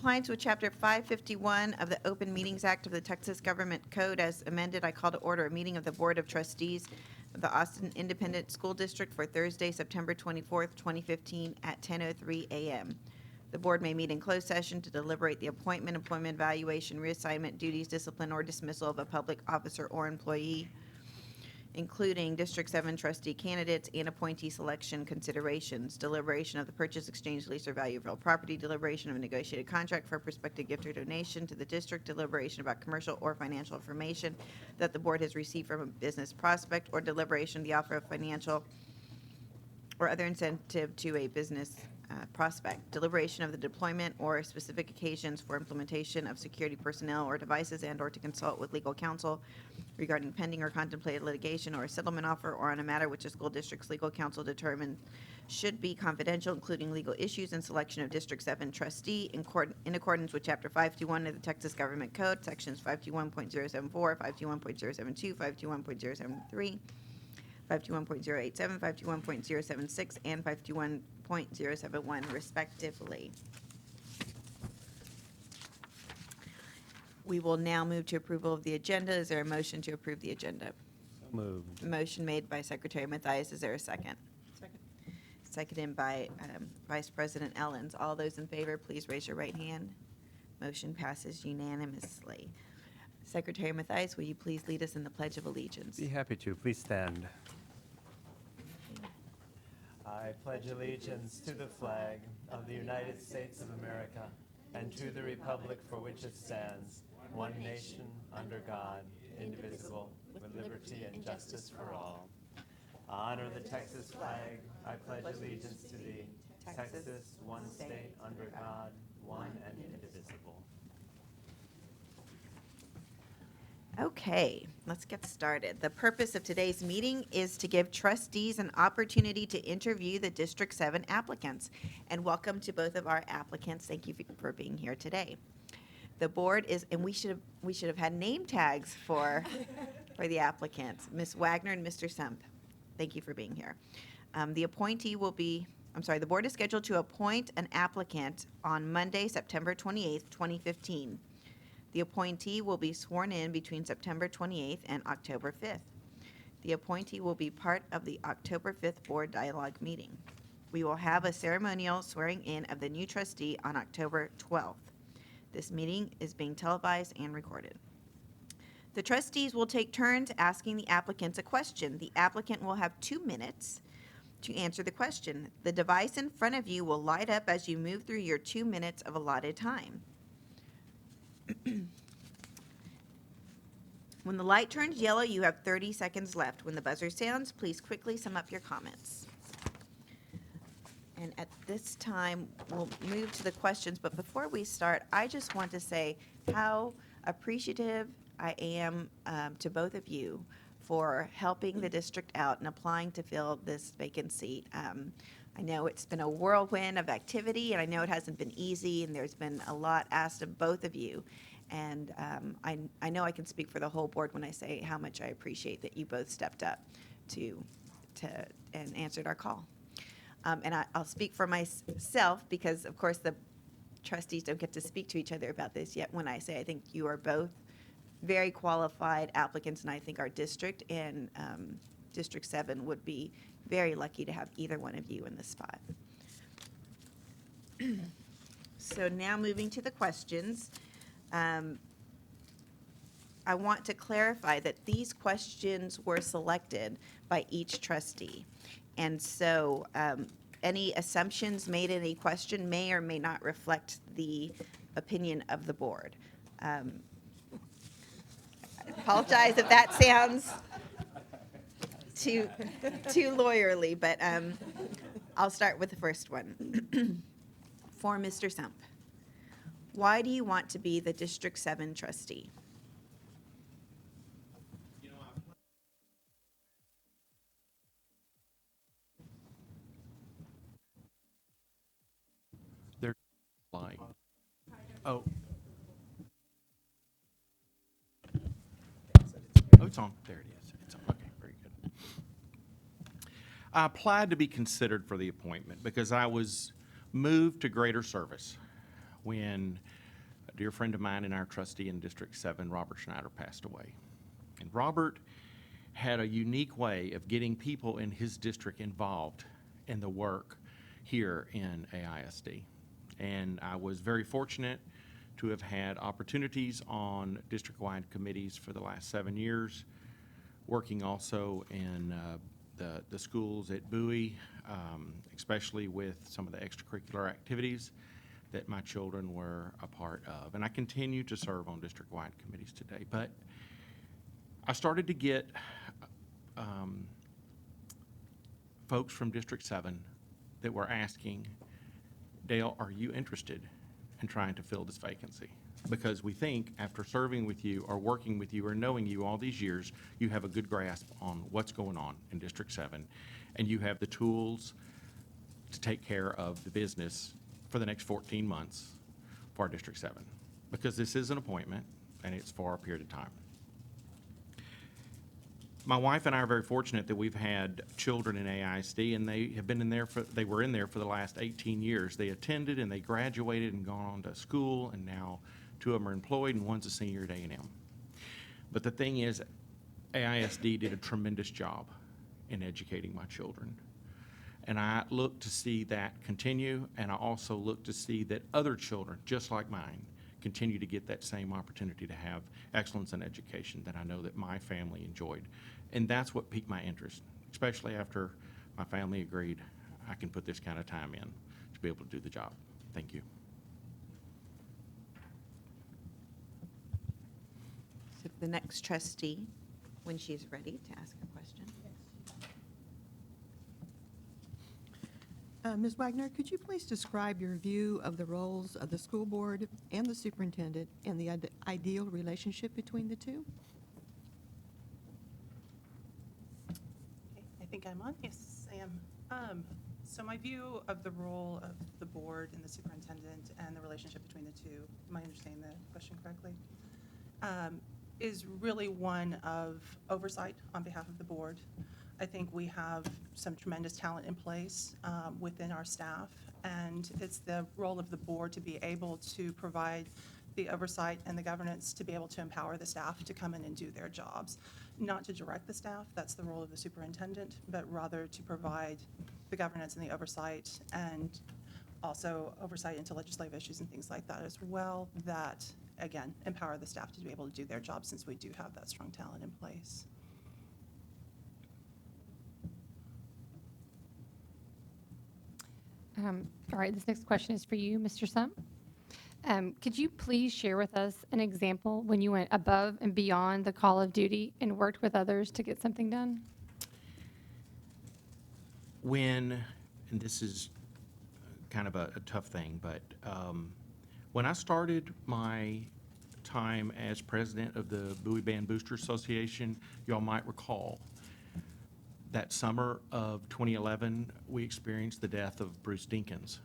compliance with Chapter 551 of the Open Meetings Act of the Texas Government Code as amended, I call to order a meeting of the Board of Trustees of the Austin Independent School District for Thursday, September 24th, 2015 at 10:03 a.m. The board may meet in closed session to deliberate the appointment, employment evaluation, reassignment, duties, discipline, or dismissal of a public officer or employee, including District 7 trustee candidates and appointee selection considerations, deliberation of the purchase, exchange, lease, or value of real property, deliberation of a negotiated contract for a prospective gift or donation to the district, deliberation about commercial or financial information that the board has received from a business prospect, or deliberation of the offer of financial or other incentive to a business prospect, deliberation of the deployment or specific occasions for implementation of security personnel or devices, and or to consult with legal counsel regarding pending or contemplated litigation or a settlement offer, or on a matter which a school district's legal counsel determined should be confidential, including legal issues and selection of District 7 trustee in accordance with Chapter 521 of the Texas Government Code, Sections 521.074, 521.072, 521.073, 521.087, 521.076, and 521.071, respectively. We will now move to approval of the agenda. Is there a motion to approve the agenda? So moved. Motion made by Secretary Mathias. Is there a second? Second. Seconded by Vice President Ellens. All those in favor, please raise your right hand. Motion passes unanimously. Secretary Mathias, will you please lead us in the Pledge of Allegiance? Be happy to. Please stand. I pledge allegiance to the flag of the United States of America and to the republic for which it stands, one nation, under God, indivisible, with liberty and justice for all. I honor the Texas flag. I pledge allegiance to thee, Texas, one state, under God, one and indivisible. Okay, let's get started. The purpose of today's meeting is to give trustees an opportunity to interview the District 7 applicants. And welcome to both of our applicants. Thank you for being here today. The board is, and we should have had name tags for the applicants, Ms. Wagner and Mr. Sump. Thank you for being here. The board is scheduled to appoint an applicant on Monday, September 28th, 2015. The appointee will be sworn in between September 28th and October 5th. The appointee will be part of the October 5th board dialogue meeting. We will have a ceremonial swearing in of the new trustee on October 12th. This meeting is being televised and recorded. The trustees will take turns asking the applicants a question. The applicant will have 2 minutes to answer the question. The device in front of you will light up as you move through your 2 minutes of allotted time. When the light turns yellow, you have 30 seconds left. When the buzzer sounds, please quickly sum up your comments. And at this time, we'll move to the questions. But before we start, I just want to say how appreciative I am to both of you for helping the district out and applying to fill this vacant seat. I know it's been a whirlwind of activity, and I know it hasn't been easy, and there's been a lot asked of both of you. And I know I can speak for the whole board when I say how much I appreciate that you both stepped up and answered our call. And I'll speak for myself because, of course, the trustees don't get to speak to each other about this yet when I say I think you are both very qualified applicants, and I think our district and District 7 would be very lucky to have either one of you in this spot. So now moving to the questions. I want to clarify that these questions were selected by each trustee. And so any assumptions made in a question may or may not reflect the opinion of the board. I apologize if that sounds too lawyerly, but I'll start with the first one. For Mr. Sump, why do you want to be the District 7 trustee? They're lying. Oh. Oh, it's on. There it is. It's on. Okay, very good. I applied to be considered for the appointment because I was moved to greater service. when a dear friend of mine and our trustee in District 7, Robert Schneider, passed away. And Robert had a unique way of getting people in his district involved in the work here in AISD. And I was very fortunate to have had opportunities on district-wide committees for the last 7 years, working also in the schools at Bowie, especially with some of the extracurricular activities that my children were a part of. And I continue to serve on district-wide committees today. But I started to get folks from District 7 that were asking, Dale, are you interested in trying to fill this vacancy? Because we think after serving with you or working with you or knowing you all these years, you have a good grasp on what's going on in District 7, and you have the tools to take care of the business for the next 14 months for District 7. Because this is an appointment, and it's for a period of time. My wife and I are very fortunate that we've had children in AISD, and they were in there for the last 18 years. They attended and they graduated and gone on to school, and now 2 of them are employed and one's a senior at A&M. But the thing is, AISD did a tremendous job in educating my children. And I look to see that continue, and I also look to see that other children, just like mine, continue to get that same opportunity to have excellence in education that I know that my family enjoyed. And that's what piqued my interest, especially after my family agreed I can put this kind of time in to be able to do the job. Thank you. So the next trustee, when she's ready to ask a question. Ms. Wagner, could you please describe your view of the roles of the school board and the superintendent and the ideal relationship between the two? Okay, I think I'm on. Yes, I am. So my view of the role of the board and the superintendent and the relationship between the two, am I understanding the question correctly? Is really one of oversight on behalf of the board. I think we have some tremendous talent in place within our staff, and it's the role of the board to be able to provide the oversight and the governance to be able to empower the staff to come in and do their jobs. Not to direct the staff, that's the role of the superintendent, but rather to provide the governance and the oversight, and also oversight into legislative issues and things like that as well, that, again, empower the staff to be able to do their job, since we do have that strong talent in place. All right, this next question is for you, Mr. Sump. Could you please share with us an example when you went above and beyond the call of duty and worked with others to get something done? And this is kind of a tough thing, but when I started my time as president of the Bowie Band Booster Association, y'all might recall that summer of 2011, we experienced the death of Bruce Dinkins,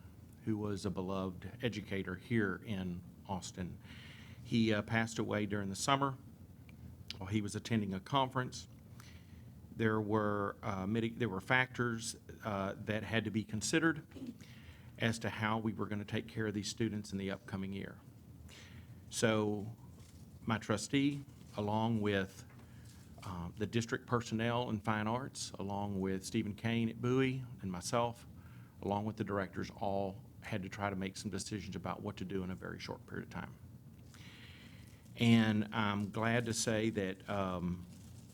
who was a beloved educator here in Austin. He passed away during the summer while he was attending a conference. There were factors that had to be considered as to how we were going to take care of these students in the upcoming year. So my trustee, along with the district personnel in fine arts, along with Stephen Kane at Bowie and myself, along with the directors, all had to try to make some decisions about what to do in a very short period of time. And I'm glad to say that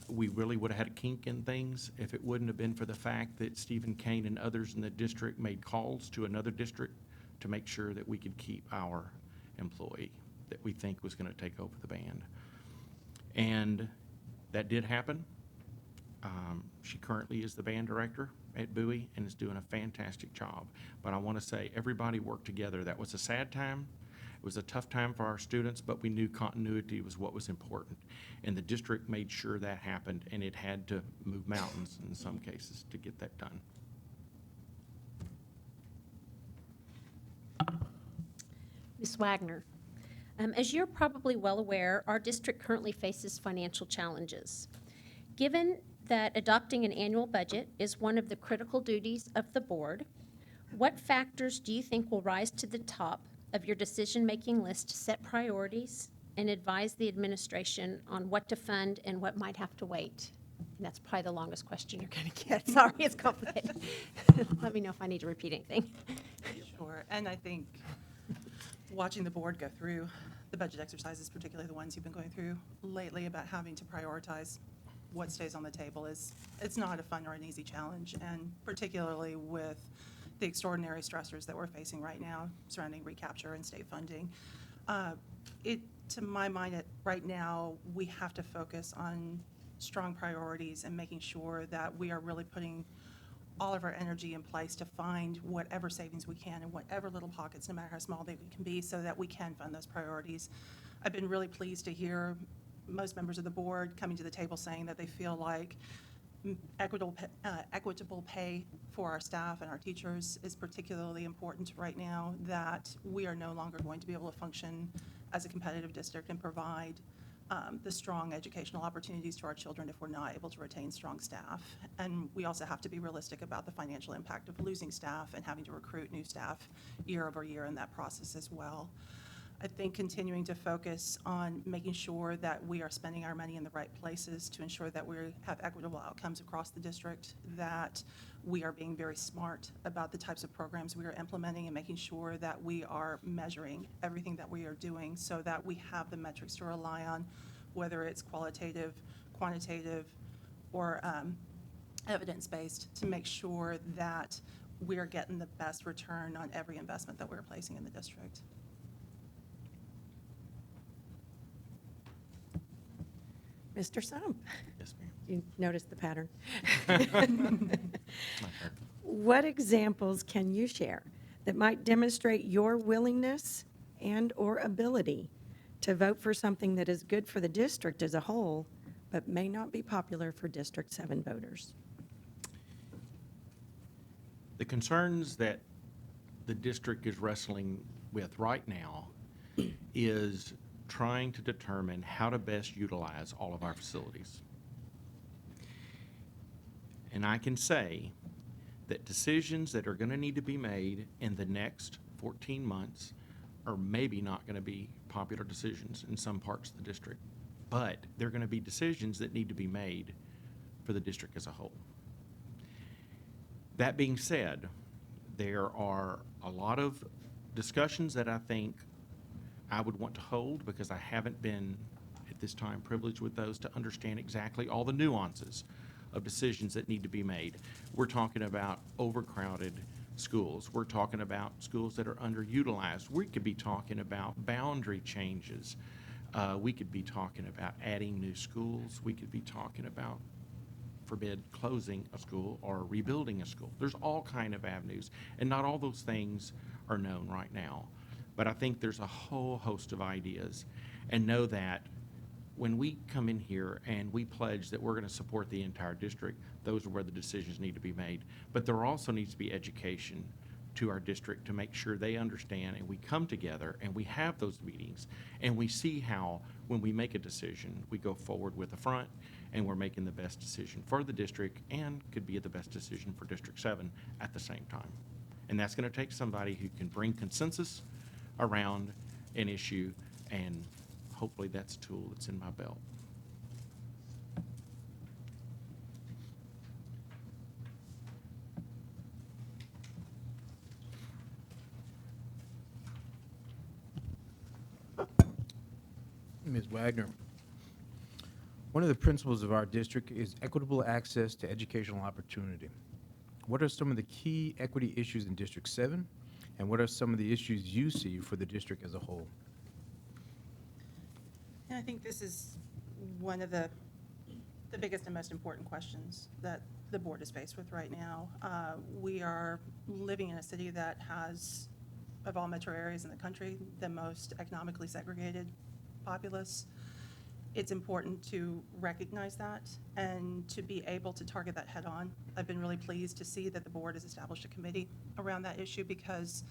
we really would have had a kink in things if it wouldn't have been for the fact that Stephen Kane and others in the district made calls to another district to make sure that we could keep our employee that we think was going to take over the band. And that did happen. She currently is the band director at Bowie and is doing a fantastic job. But I want to say everybody worked together. That was a sad time. It was a tough time for our students, but we knew continuity was what was important. And the district made sure that happened, and it had to move mountains in some cases to get that done. Ms. Wagner, as you're probably well aware, our district currently faces financial challenges. Given that adopting an annual budget is one of the critical duties of the board, what factors do you think will rise to the top of your decision-making list, set priorities, and advise the administration on what to fund and what might have to wait. And that's probably the longest question you're going to get. Sorry, it's complicated. Let me know if I need to repeat anything. Sure, and I think watching the board go through the budget exercises, particularly the ones you've been going through lately about having to prioritize what stays on the table it's not a fun or an easy challenge, and particularly with the extraordinary stressors that we're facing right now surrounding recapture and state funding. To my mind, right now, we have to focus on strong priorities and making sure that we are really putting all of our energy in place to find whatever savings we can in whatever little pockets, no matter how small they can be, so that we can fund those priorities. I've been really pleased to hear most members of the board coming to the table saying that they feel like equitable pay for our staff and our teachers is particularly important right now, that we are no longer going to be able to function as a competitive district and provide the strong educational opportunities to our children if we're not able to retain strong staff. And we also have to be realistic about the financial impact of losing staff and having to recruit new staff year over year in that process as well. I think continuing to focus on making sure that we are spending our money in the right places to ensure that we have equitable outcomes across the district, that we are being very smart about the types of programs we are implementing and making sure that we are measuring everything that we are doing so that we have the metrics to rely on, whether it's qualitative, quantitative, or evidence-based, to make sure that we are getting the best return on every investment that we're placing in the district. Mr. Sump, Yes, ma'am. you noticed the pattern. My turn. What examples can you share that might demonstrate your willingness and/or ability to vote for something that is good for the district as a whole, but may not be popular for District 7 voters? The concerns that the district is wrestling with right now is trying to determine how to best utilize all of our facilities. And I can say that decisions that are going to need to be made in the next 14 months are maybe not going to be popular decisions in some parts of the district, but they're going to be decisions that need to be made for the district as a whole. That being said, there are a lot of discussions that I think I would want to hold, because I haven't been at this time privileged with those to understand exactly all the nuances of decisions that need to be made. We're talking about overcrowded schools. We're talking about schools that are underutilized. We could be talking about boundary changes. We could be talking about adding new schools. We could be talking about, forbid, closing a school or rebuilding a school. There's all kind of avenues, and not all those things are known right now. But I think there's a whole host of ideas, and know that when we come in here and we pledge that we're going to support the entire district, those are where the decisions need to be made. But there also needs to be education to our district to make sure they understand, and we come together and we have those meetings and we see how, when we make a decision, we go forward with the front and we're making the best decision for the district and could be the best decision for District 7 at the same time. And that's going to take somebody who can bring consensus around an issue, and hopefully that's a tool that's in my belt. Ms. Wagner, one of the principles of our district is equitable access to educational opportunity. What are some of the key equity issues in District 7, and what are some of the issues you see for the district as a whole? And I think this is one of the biggest and most important questions that the board is faced with right now. We are living in a city that has, of all metro areas in the country, the most economically segregated populace. It's important to recognize that and to be able to target that head on. I've been really pleased to see that the board has established a committee around that issue, because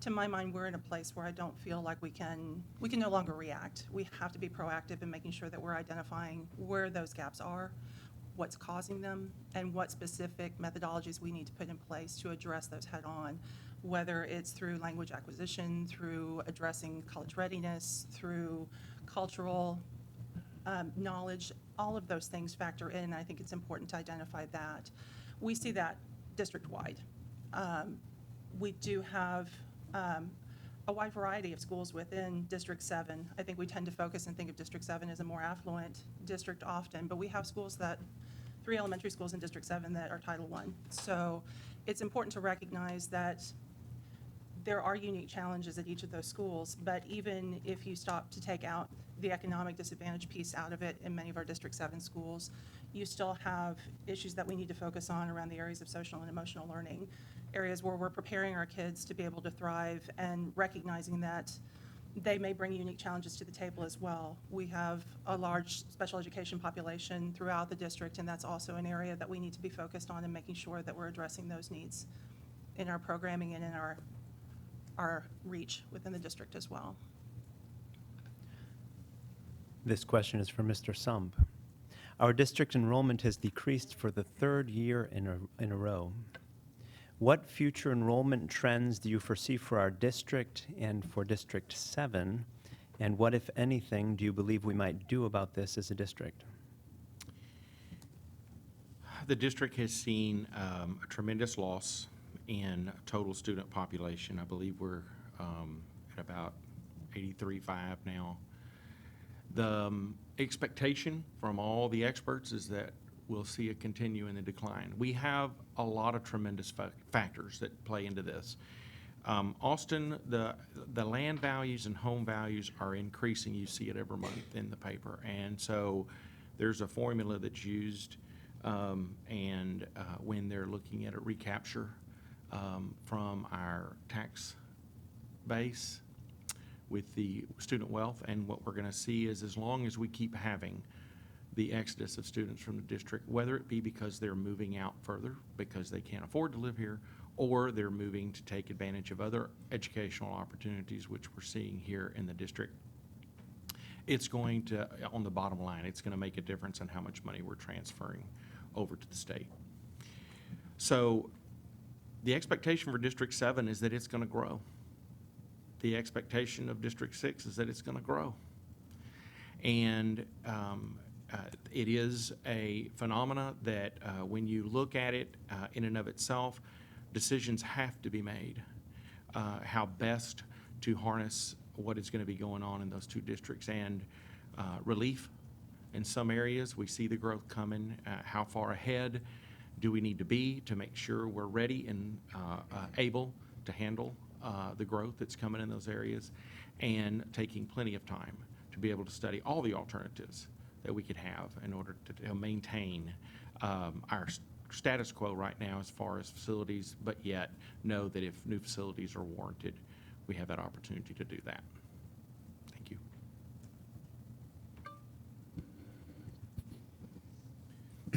to my mind, we're in a place where I don't feel like we can no longer react. We have to be proactive in making sure that we're identifying where those gaps are, what's causing them and what specific methodologies we need to put in place to address those head on, whether it's through language acquisition, through addressing college readiness, through cultural knowledge. All of those things factor in. I think it's important to identify that. We see that district-wide. We do have a wide variety of schools within District 7. I think we tend to focus and think of District 7 as a more affluent district often, but we have schools 3 elementary schools in District 7 that are Title I. So it's important to recognize that there are unique challenges at each of those schools, but even if you stop to take out the economic disadvantage piece out of it in many of our District 7 schools, you still have issues that we need to focus on around the areas of social and emotional learning, areas where we're preparing our kids to be able to thrive and recognizing that they may bring unique challenges to the table as well. We have a large special education population throughout the district, and that's also an area that we need to be focused on and making sure that we're addressing those needs in our programming and in our reach within the district as well. This question is for Mr. Sump. Our district enrollment has decreased for the 3rd year in a row. What future enrollment trends do you foresee for our district and for District 7? And what, if anything, do you believe we might do about this as a district? The district has seen a tremendous loss in total student population. I believe we're at about 83.5 now. The expectation from all the experts is that we'll see a continue in the decline. We have a lot of tremendous factors that play into this. Austin, the land values and home values are increasing. You see it every month in the paper. And so there's a formula that's used when they're looking at a recapture from our tax base with the student wealth. And what we're going to see is as long as we keep having the exodus of students from the district, whether it be because they're moving out further because they can't afford to live here, or they're moving to take advantage of other educational opportunities, which we're seeing here in the district, it's going to, on the bottom line, it's going to make a difference in how much money we're transferring over to the state. So the expectation for District 7 is that it's going to grow. The expectation of District 6 is that it's going to grow. And it is a phenomena that when you look at it in and of itself, decisions have to be made. How best to harness what is going to be going on in those two districts, and relief in some areas. We see the growth coming. How far ahead do we need to be to make sure we're ready and able to handle the growth that's coming in those areas, and taking plenty of time to be able to study all the alternatives that we could have in order to maintain our status quo right now as far as facilities, but yet know that if new facilities are warranted, we have that opportunity to do that. Thank you.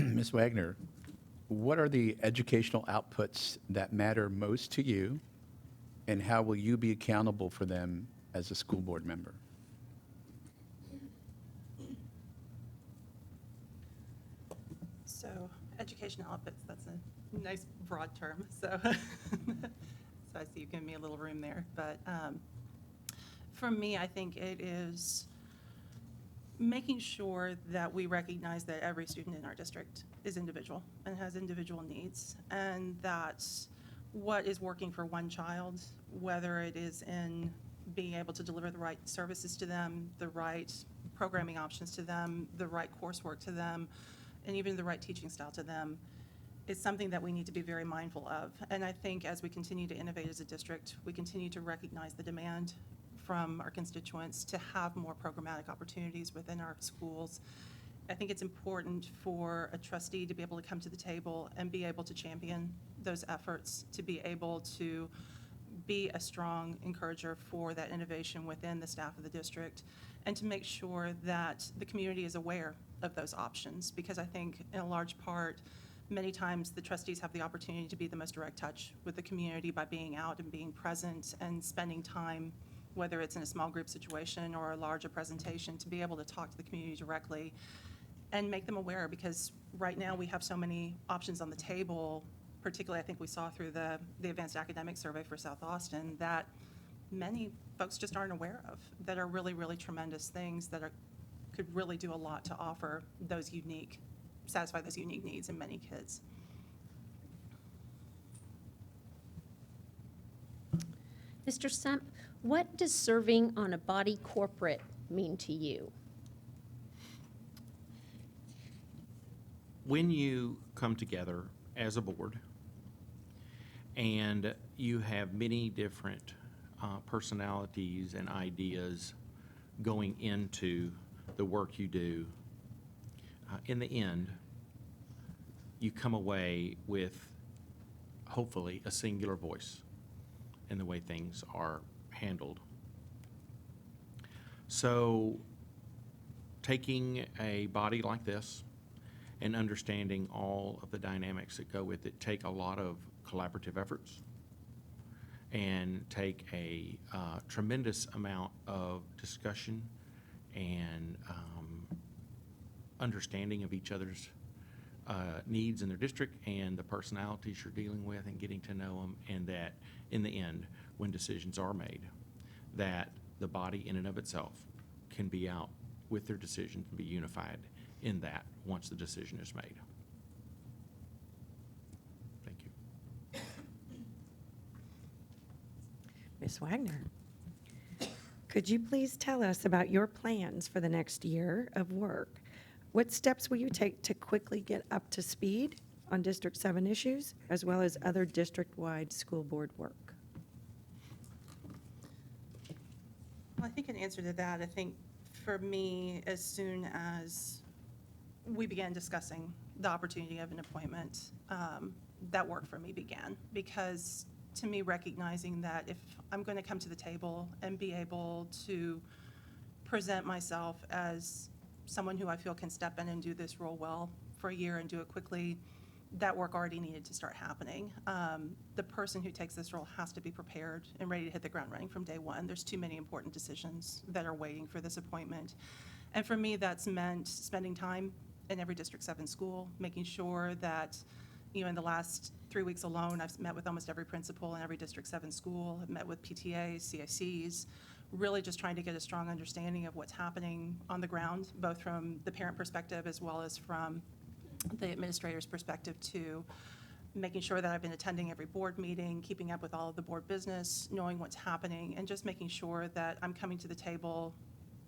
Ms. Wagner, what are the educational outputs that matter most to you, and how will you be accountable for them as a school board member? So educational outputs, that's a nice broad term. So, so I see you've given me a little room there. But for me, I think it is making sure that we recognize that every student in our district is individual and has individual needs, and that's what is working for one child, whether it is in being able to deliver the right services to them, the right programming options to them, the right coursework to them, and even the right teaching style to them, is something that we need to be very mindful of. And I think as we continue to innovate as a district, we continue to recognize the demand from our constituents to have more programmatic opportunities within our schools. I think it's important for a trustee to be able to come to the table and be able to champion those efforts, to be able to be a strong encourager for that innovation within the staff of the district, and to make sure that the community is aware of those options. Because I think in a large part, many times the trustees have the opportunity to be the most direct touch with the community by being out and being present and spending time, whether it's in a small group situation or a larger presentation, to be able to talk to the community directly and make them aware, because right now we have so many options on the table, particularly I think we saw through the Advanced Academic Survey for South Austin, that many folks just aren't aware of, that are really, really tremendous things that could really do a lot to offer satisfy those unique needs in many kids. Mr. Sump, what does serving on a body corporate mean to you? When you come together as a board and you have many different personalities and ideas going into the work you do, in the end, you come away with hopefully a singular voice in the way things are handled. So taking a body like this and understanding all of the dynamics that go with it take a lot of collaborative efforts and take a tremendous amount of discussion and understanding of each other's needs in their district and the personalities you're dealing with and getting to know them, and that in the end, when decisions are made, that the body in and of itself can be out with their decisions and be unified in that once the decision is made. Thank you. Ms. Wagner, could you please tell us about your plans for the next year of work? What steps will you take to quickly get up to speed on District 7 issues, as well as other district-wide school board work? Well, I think in answer to that, I think for me, as soon as we began discussing the opportunity of an appointment, that work for me began. Because to me, recognizing that if I'm going to come to the table and be able to present myself as someone who I feel can step in and do this role well for a year and do it quickly, that work already needed to start happening. The person who takes this role has to be prepared and ready to hit the ground running from day one. There's too many important decisions that are waiting for this appointment. And for me, that's meant spending time in every District 7 school, making sure that, in the last 3 weeks alone, I've met with almost every principal in every District 7 school. I've met with PTAs, CICs, really just trying to get a strong understanding of what's happening on the ground, both from the parent perspective as well as from the administrator's perspective too. Making sure that I've been attending every board meeting, keeping up with all of the board business, knowing what's happening, and just making sure that I'm coming to the table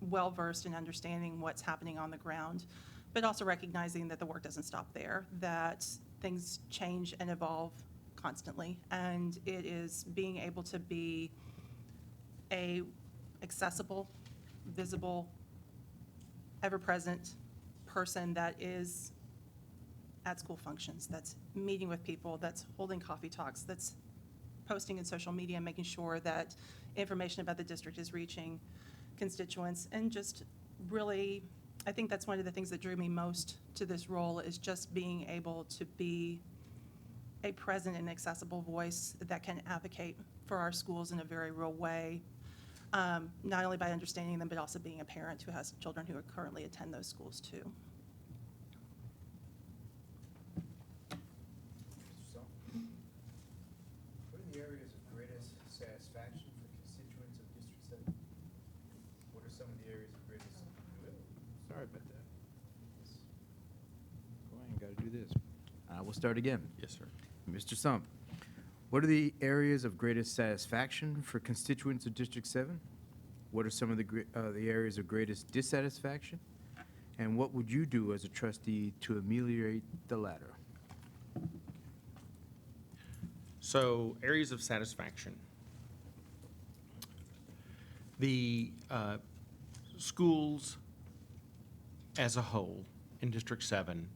well-versed in understanding what's happening on the ground, but also recognizing that the work doesn't stop there, that things change and evolve constantly, and it is being able to be a accessible, visible, ever-present person that is at school functions, that's meeting with people, that's holding coffee talks, that's posting in social media, making sure that information about the district is reaching constituents, and just really, I think that's one of the things that drew me most to this role, is just being able to be a present and accessible voice that can advocate for our schools in a very real way, not only by understanding them, but also being a parent who has children who currently attend those schools too. What are the areas of greatest satisfaction for constituents of District 7? What are some of the areas of greatest... Sorry about that. Go ahead, got to do this. We'll start again. Yes, sir. Mr. Sump, what are the areas of greatest satisfaction for constituents of District 7? What are some of the areas of greatest dissatisfaction? And what would you do as a trustee to ameliorate the latter? So, areas of satisfaction. The schools as a whole in District 7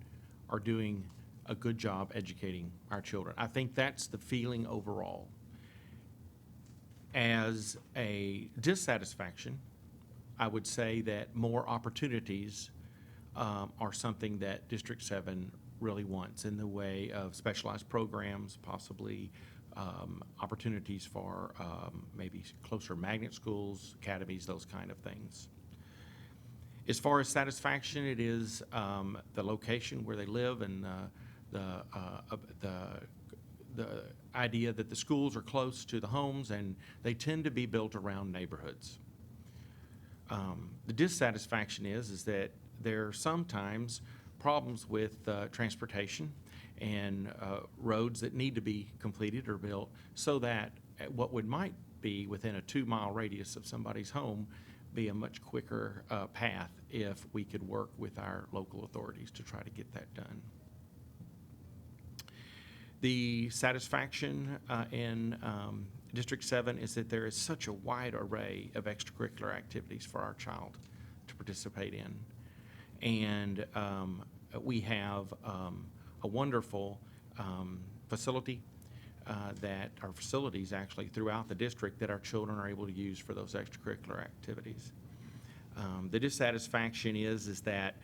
are doing a good job educating our children. I think that's the feeling overall. As a dissatisfaction, I would say that more opportunities are something that District 7 really wants in the way of specialized programs, possibly opportunities for maybe closer magnet schools, academies, those kind of things. As far as satisfaction, it is the location where they live and the idea that the schools are close to the homes and they tend to be built around neighborhoods. The dissatisfaction is that there are sometimes problems with transportation and roads that need to be completed or built so that what might be within a 2-mile radius of somebody's home be a much quicker path if we could work with our local authorities to try to get that done. The satisfaction in District 7 is that there is such a wide array of extracurricular activities for our child to participate in. And we have a wonderful facility that our facilities actually throughout the district that our children are able to use for those extracurricular activities. The dissatisfaction is that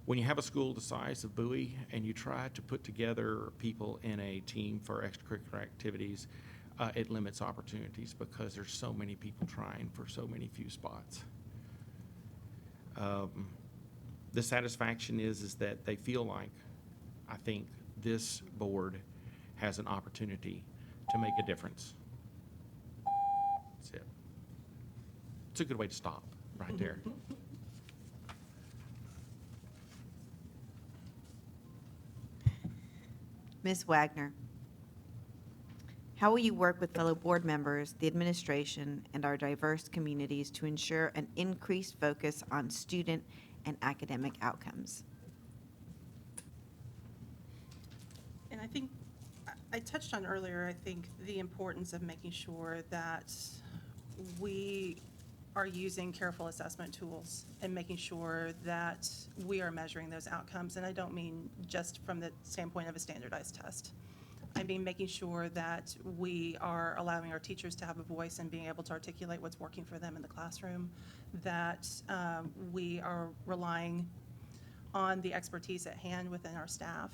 when you have a school the size of Bowie and you try to put together people in a team for extracurricular activities, it limits opportunities because there's so many people trying for so many few spots. The satisfaction is that they feel like, I think, this board has an opportunity to make a difference. That's it. It's a good way to stop right there. Ms. Wagner, how will you work with fellow board members, the administration, and our diverse communities to ensure an increased focus on student and academic outcomes? And I think, I touched on earlier, I think the importance of making sure that we are using careful assessment tools and making sure that we are measuring those outcomes. And I don't mean just from the standpoint of a standardized test. I mean making sure that we are allowing our teachers to have a voice and being able to articulate what's working for them in the classroom, that we are relying on the expertise at hand within our staff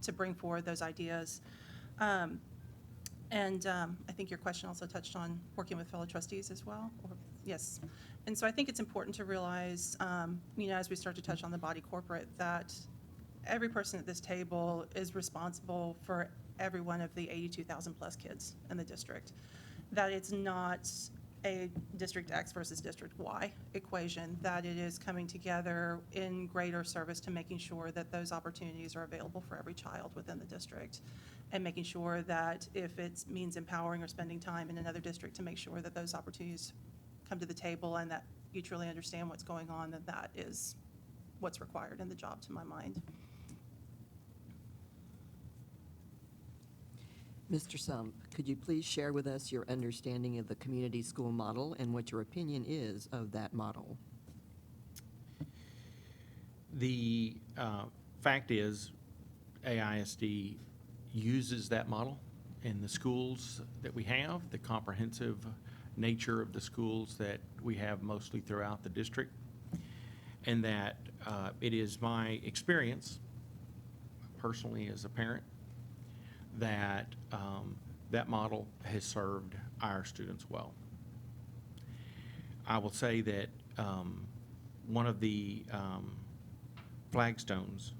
to bring forward those ideas. I think your question also touched on working with fellow trustees as well. Yes. And so I think it's important to realize, as we start to touch on the body corporate, that every person at this table is responsible for every one of the 82,000 plus kids in the district. That it's not a District X versus District Y equation, that it is coming together in greater service to making sure that those opportunities are available for every child within the district, and making sure that if it means empowering or spending time in another district to make sure that those opportunities come to the table and that you truly understand what's going on, that is what's required in the job, to my mind. Mr. Sump, could you please share with us your understanding of the community school model and what your opinion is of that model? The fact is, AISD uses that model in the schools that we have, the comprehensive nature of the schools that we have mostly throughout the district, and that it is my experience, personally as a parent, that that model has served our students well. I will say that one of the flagstones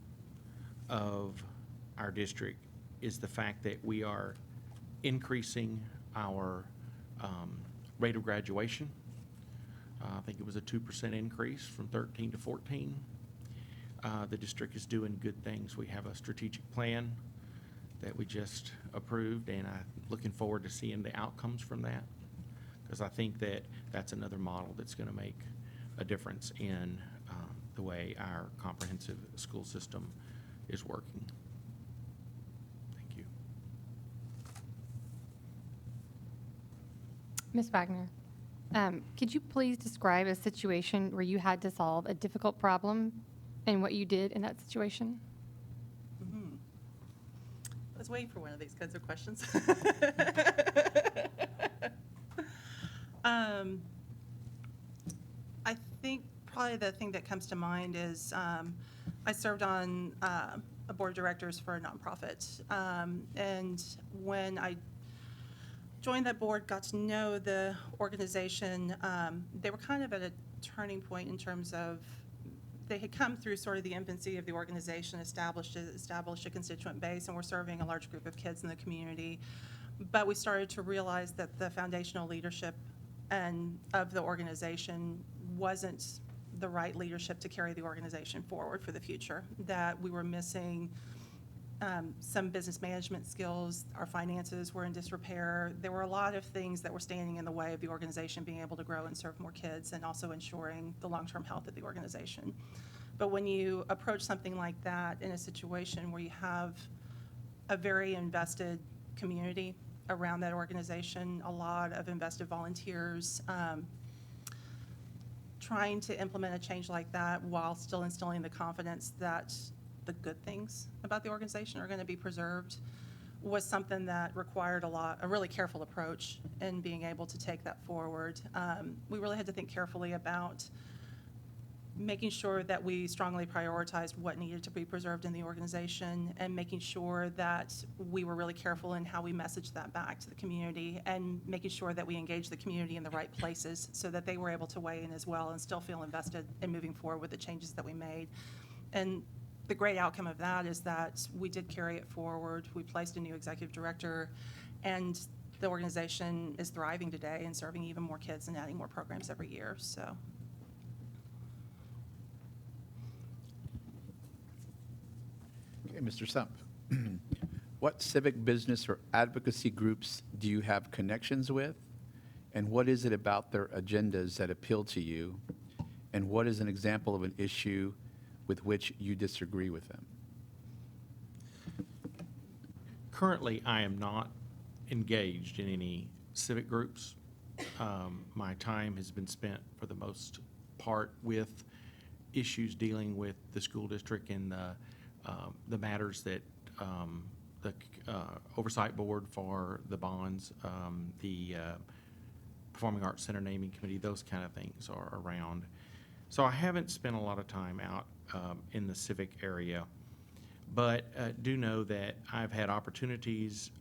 of our district is the fact that we are increasing our rate of graduation. I think it was a 2% increase from 13 to 14. The district is doing good things. We have a strategic plan that we just approved, and I'm looking forward to seeing the outcomes from that, because I think that that's another model that's going to make a difference in the way our comprehensive school system is working. Thank you. Ms. Wagner, could you please describe a situation where you had to solve a difficult problem and what you did in that situation? I was waiting for one of these kinds of questions. I think probably the thing that comes to mind is I served on a board of directors for a nonprofit. And when I joined that board, got to know the organization, they were kind of at a turning point in terms of they had come through sort of the infancy of the organization, established a constituent base, and were serving a large group of kids in the community. But we started to realize that the foundational leadership and of the organization wasn't the right leadership to carry the organization forward for the future, that we were missing some business management skills, our finances were in disrepair. There were a lot of things that were standing in the way of the organization being able to grow and serve more kids, and also ensuring the long-term health of the organization. But when you approach something like that in a situation where you have a very invested community around that organization, a lot of invested volunteers, trying to implement a change like that while still instilling the confidence that the good things about the organization are going to be preserved was something that required a really careful approach in being able to take that forward. We really had to think carefully about making sure that we strongly prioritized what needed to be preserved in the organization, and making sure that we were really careful in how we messaged that back to the community, and making sure that we engaged the community in the right places so that they were able to weigh in as well and still feel invested in moving forward with the changes that we made. And the great outcome of that is that we did carry it forward. We placed a new executive director, and the organization is thriving today and serving even more kids and adding more programs every year. So. Okay, Mr. Sump, what civic business or advocacy groups do you have connections with? And what is it about their agendas that appeal to you? And what is an example of an issue with which you disagree with them? Currently, I am not engaged in any civic groups. My time has been spent, for the most part, with issues dealing with the school district and the matters that the Oversight Board for the bonds, the Performing Arts Center naming committee, those kind of things are around. So I haven't spent a lot of time out in the civic area, but do know that I've had opportunities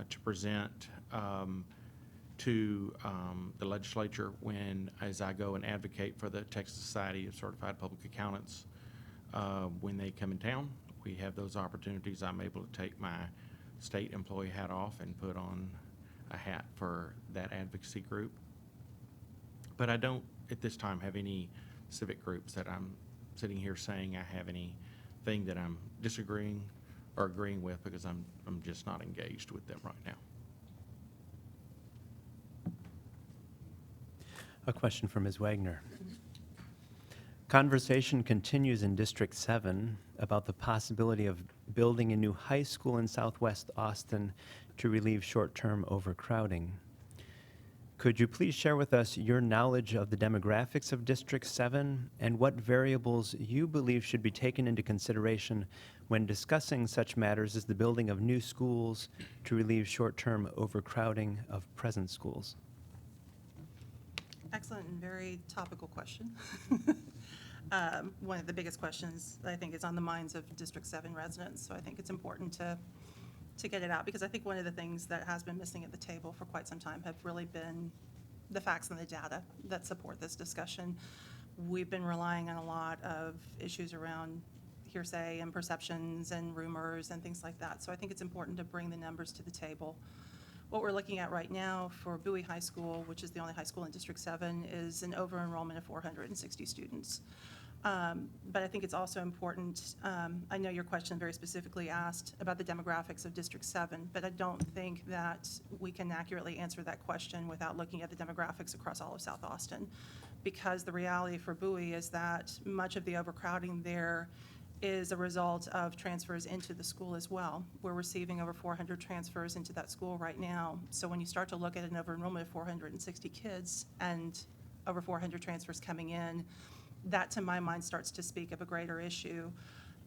to present to the legislature as I go and advocate for the Texas Society of Certified Public Accountants when they come in town. We have those opportunities. I'm able to take my state employee hat off and put on a hat for that advocacy group. But I don't, at this time, have any civic groups that I'm sitting here saying I have anything that I'm disagreeing or agreeing with, because I'm just not engaged with them right now. A question from Ms. Wagner. Conversation continues in District 7 about the possibility of building a new high school in Southwest Austin to relieve short-term overcrowding. Could you please share with us your knowledge of the demographics of District 7 and what variables you believe should be taken into consideration when discussing such matters as the building of new schools to relieve short-term overcrowding of present schools? Excellent and very topical question. One of the biggest questions I think is on the minds of District 7 residents, so I think it's important to get it out, because I think one of the things that has been missing at the table for quite some time have really been the facts and the data that support this discussion. We've been relying on a lot of issues around hearsay and perceptions and rumors and things like that, so I think it's important to bring the numbers to the table. What we're looking at right now for Bowie High School, which is the only high school in District 7, is an over-enrollment of 460 students. But I think it's also important, I know your question very specifically asked about the demographics of District 7, but I don't think that we can accurately answer that question without looking at the demographics across all of South Austin. Because the reality for Bowie is that much of the overcrowding there is a result of transfers into the school as well. We're receiving over 400 transfers into that school right now. So when you start to look at an over-enrollment of 460 kids and over 400 transfers coming in, that to my mind starts to speak of a greater issue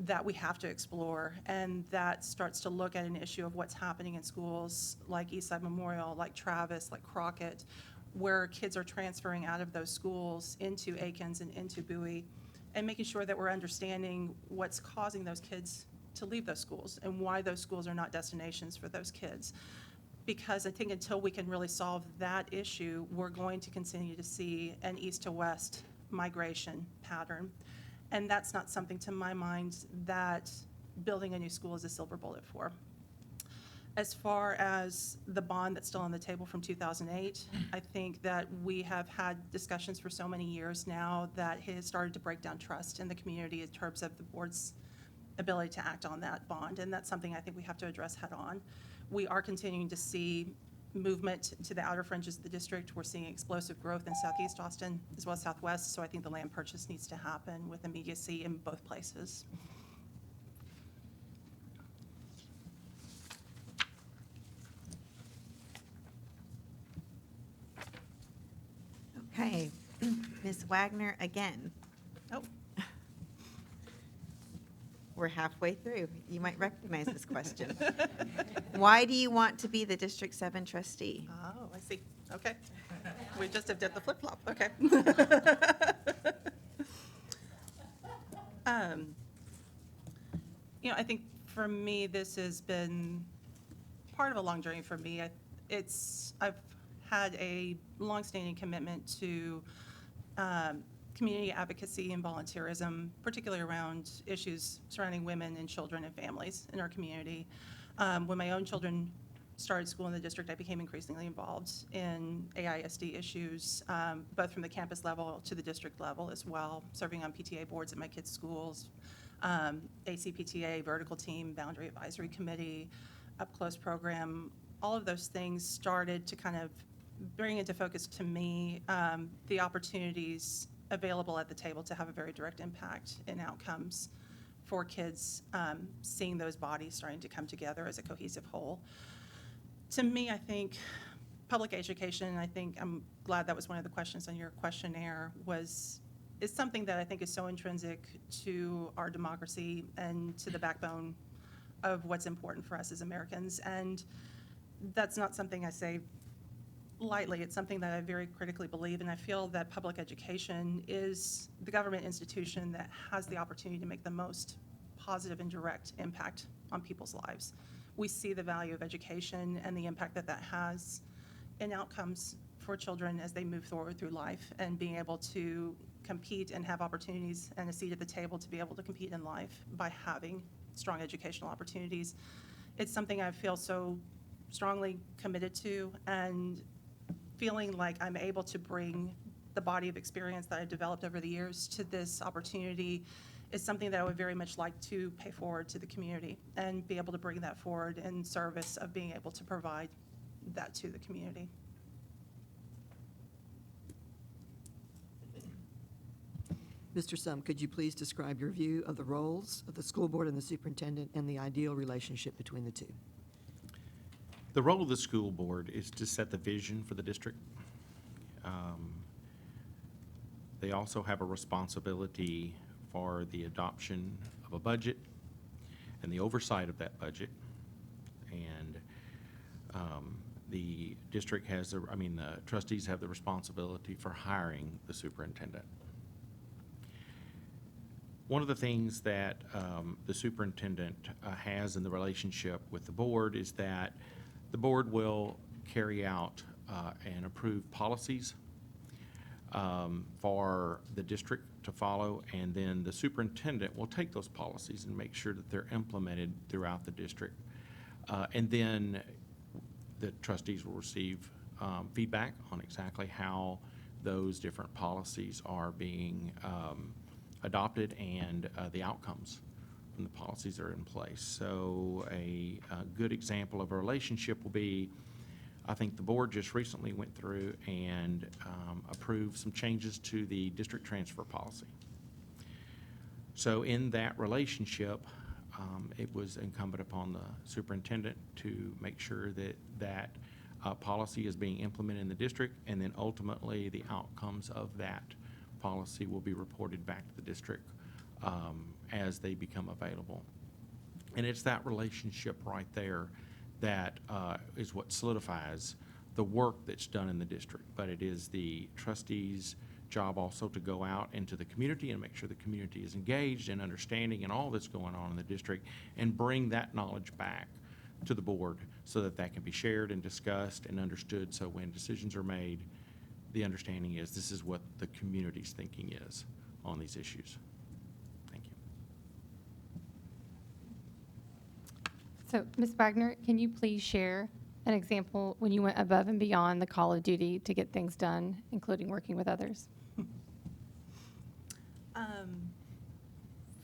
that we have to explore, and that starts to look at an issue of what's happening in schools like Eastside Memorial, like Travis, like Crockett, where kids are transferring out of those schools into Aikens and into Bowie, and making sure that we're understanding what's causing those kids to leave those schools and why those schools are not destinations for those kids. Because I think until we can really solve that issue, we're going to continue to see an east to west migration pattern. And that's not something, to my mind, that building a new school is a silver bullet for. As far as the bond that's still on the table from 2008, I think that we have had discussions for so many years now that it has started to break down trust in the community in terms of the board's ability to act on that bond, and that's something I think we have to address head-on. We are continuing to see movement to the outer fringes of the district. We're seeing explosive growth in southeast Austin as well as southwest, so I think the land purchase needs to happen with immediacy in both places. Okay, Ms. Wagner again. Oh, We're halfway through. You might recognize this question. Why do you want to be the District 7 trustee? oh, I see. Okay. We just have did the flip-flop. Okay. I think for me, this has been part of a long journey for me. I've had a longstanding commitment to community advocacy and volunteerism, particularly around issues surrounding women and children and families in our community. When my own children started school in the district, I became increasingly involved in AISD issues, both from the campus level to the district level as well, serving on PTA boards at my kids' schools, ACPTA, vertical team, boundary advisory committee, up close program. All of those things started to kind of bring into focus to me the opportunities available at the table to have a very direct impact in outcomes for kids, seeing those bodies starting to come together as a cohesive whole. To me, I think public education, I think I'm glad that was one of the questions on your questionnaire, is something that I think is so intrinsic to our democracy and to the backbone of what's important for us as Americans. And that's not something I say lightly. It's something that I very critically believe, and I feel that public education is the government institution that has the opportunity to make the most positive and direct impact on people's lives. We see the value of education and the impact that that has in outcomes for children as they move forward through life, and being able to compete and have opportunities and a seat at the table to be able to compete in life by having strong educational opportunities. It's something I feel so strongly committed to, and feeling like I'm able to bring the body of experience that I've developed over the years to this opportunity is something that I would very much like to pay forward to the community and be able to bring that forward in service of being able to provide that to the community. Mr. Sum, could you please describe your view of the roles of the school board and the superintendent and the ideal relationship between the two? The role of the school board is to set the vision for the district. They also have a responsibility for the adoption of a budget and the oversight of that budget. And the district has, the trustees have the responsibility for hiring the superintendent. One of the things that the superintendent has in the relationship with the board is that the board will carry out and approve policies for the district to follow, and then the superintendent will take those policies and make sure that they're implemented throughout the district. And then the trustees will receive feedback on exactly how those different policies are being adopted and the outcomes from the policies that are in place. So a good example of a relationship will be, I think the board just recently went through and approved some changes to the district transfer policy. So in that relationship, it was incumbent upon the superintendent to make sure that that policy is being implemented in the district, and then ultimately the outcomes of that policy will be reported back to the district as they become available. And it's that relationship right there that is what solidifies the work that's done in the district. But it is the trustees' job also to go out into the community and make sure the community is engaged and understanding in all that's going on in the district, and bring that knowledge back to the board so that that can be shared and discussed and understood. So when decisions are made, the understanding is this is what the community's thinking is on these issues. So, Ms. Wagner, can you please share an example when you went above and beyond the call of duty to get things done, including working with others?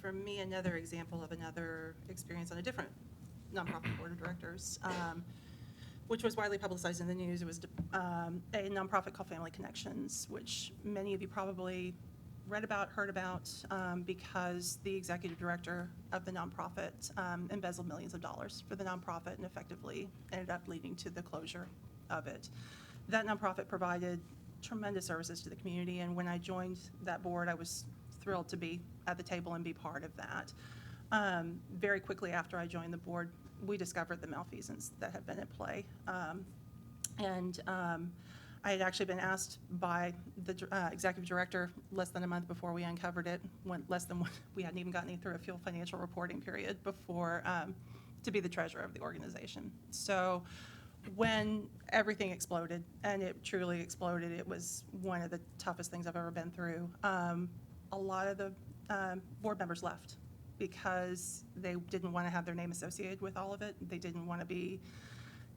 For me, another example of another experience on a different nonprofit board of directors, which was widely publicized in the news. It was a nonprofit called Family Connections, which many of you probably read about, heard about, because the executive director of the nonprofit embezzled millions of dollars for the nonprofit and effectively ended up leading to the closure of it. That nonprofit provided tremendous services to the community, and when I joined that board, I was thrilled to be at the table and be part of that. Very quickly after I joined the board, we discovered the malfeasance that had been at play. I had actually been asked by the executive director less than a month before we uncovered it, we hadn't even gotten through a full financial reporting period before, to be the treasurer of the organization. So when everything exploded, and it truly exploded, it was one of the toughest things I've ever been through. A lot of the board members left because they didn't want to have their name associated with all of it. They didn't want to be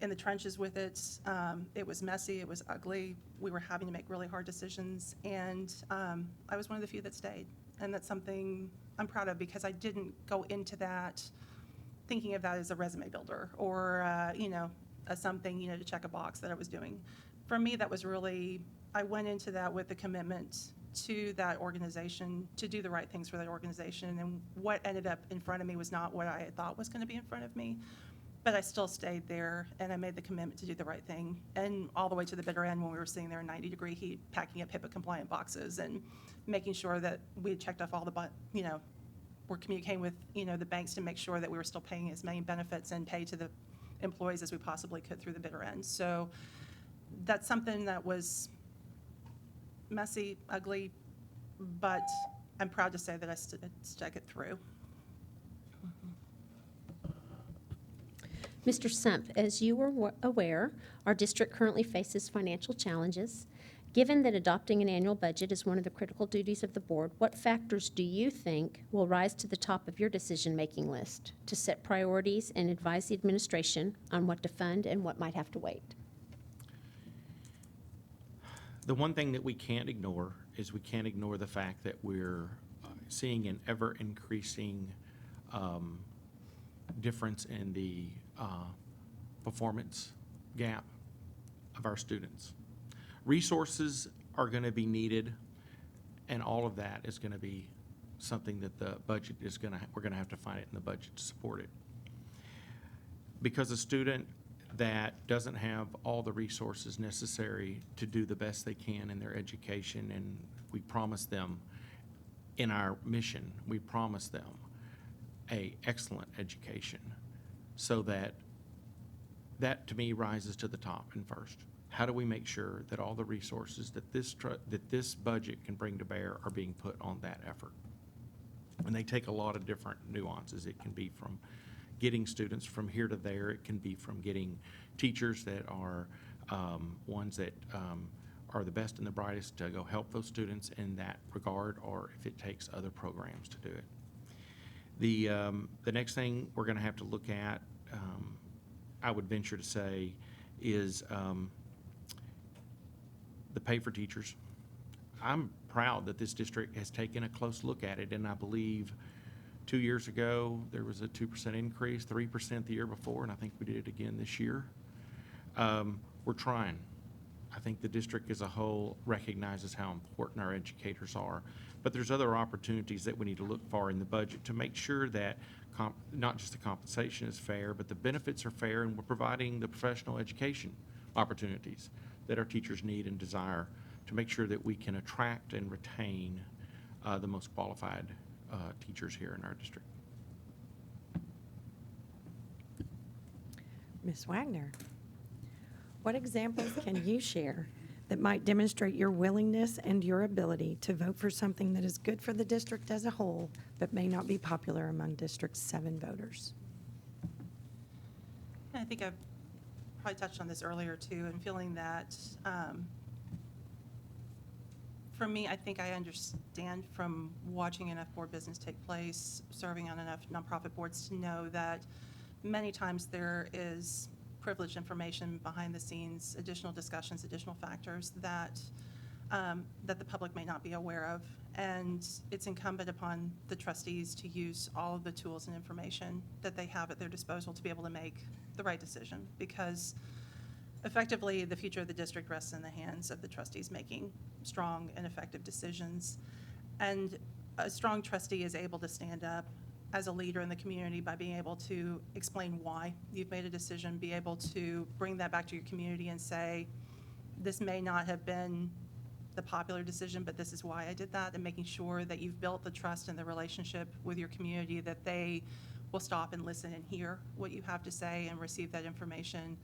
in the trenches with it. It was messy, it was ugly. We were having to make really hard decisions, and I was one of the few that stayed. And that's something I'm proud of, because I didn't go into that thinking of that as a resume builder or, as something, to check a box that I was doing. For me, that was really, I went into that with the commitment to that organization, to do the right things for that organization. And what ended up in front of me was not what I had thought was going to be in front of me. But I still stayed there, and I made the commitment to do the right thing. And all the way to the bitter end, when we were sitting there in 90-degree heat, packing up HIPAA-compliant boxes and making sure that we had checked off all the, we're communicating with, the banks to make sure that we were still paying as many benefits and pay to the employees as we possibly could through the bitter end. So that's something that was messy, ugly, but I'm proud to say that I stuck it through. Mr. Sump, as you are aware, our district currently faces financial challenges. Given that adopting an annual budget is one of the critical duties of the board, what factors do you think will rise to the top of your decision-making list to set priorities and advise the administration on what to fund and what might have to wait? The one thing that we can't ignore is we can't ignore the fact that we're seeing an ever-increasing difference in the performance gap of our students. Resources are going to be needed, and all of that is going to be something that the budget is we're going to have to find it in the budget to support it. Because a student that doesn't have all the resources necessary to do the best they can in their education, and we promise them in our mission, we promise them an excellent education, so that to me rises to the top and first. How do we make sure that all the resources that this budget can bring to bear are being put on that effort? And they take a lot of different nuances. It can be from getting students from here to there. It can be from getting teachers that are ones that are the best and the brightest to go help those students in that regard, or if it takes other programs to do it. The next thing we're going to have to look at, I would venture to say, is the pay for teachers. I'm proud that this district has taken a close look at it, and I believe 2 years ago there was a 2% increase, 3% the year before, and I think we did it again this year. We're trying. I think the district as a whole recognizes how important our educators are, but there's other opportunities that we need to look for in the budget to make sure that not just the compensation is fair, but the benefits are fair, and we're providing the professional education opportunities that our teachers need and desire to make sure that we can attract and retain the most qualified teachers here in our district. Ms. Wagner, what examples can you share that might demonstrate your willingness and your ability to vote for something that is good for the district as a whole, but may not be popular among District 7 voters? I think I've probably touched on this earlier too, and feeling that for me, I think I understand from watching enough board business take place, serving on enough nonprofit boards to know that many times there is privileged information behind the scenes, additional discussions, additional factors that, that the public may not be aware of. And it's incumbent upon the trustees to use all of the tools and information that they have at their disposal to be able to make the right decision, because effectively, the future of the district rests in the hands of the trustees making strong and effective decisions. And a strong trustee is able to stand up as a leader in the community by being able to explain why you've made a decision, be able to bring that back to your community and say, this may not have been the popular decision, but this is why I did that, and making sure that you've built the trust and the relationship with your community, that they will stop and listen and hear what you have to say and receive that information,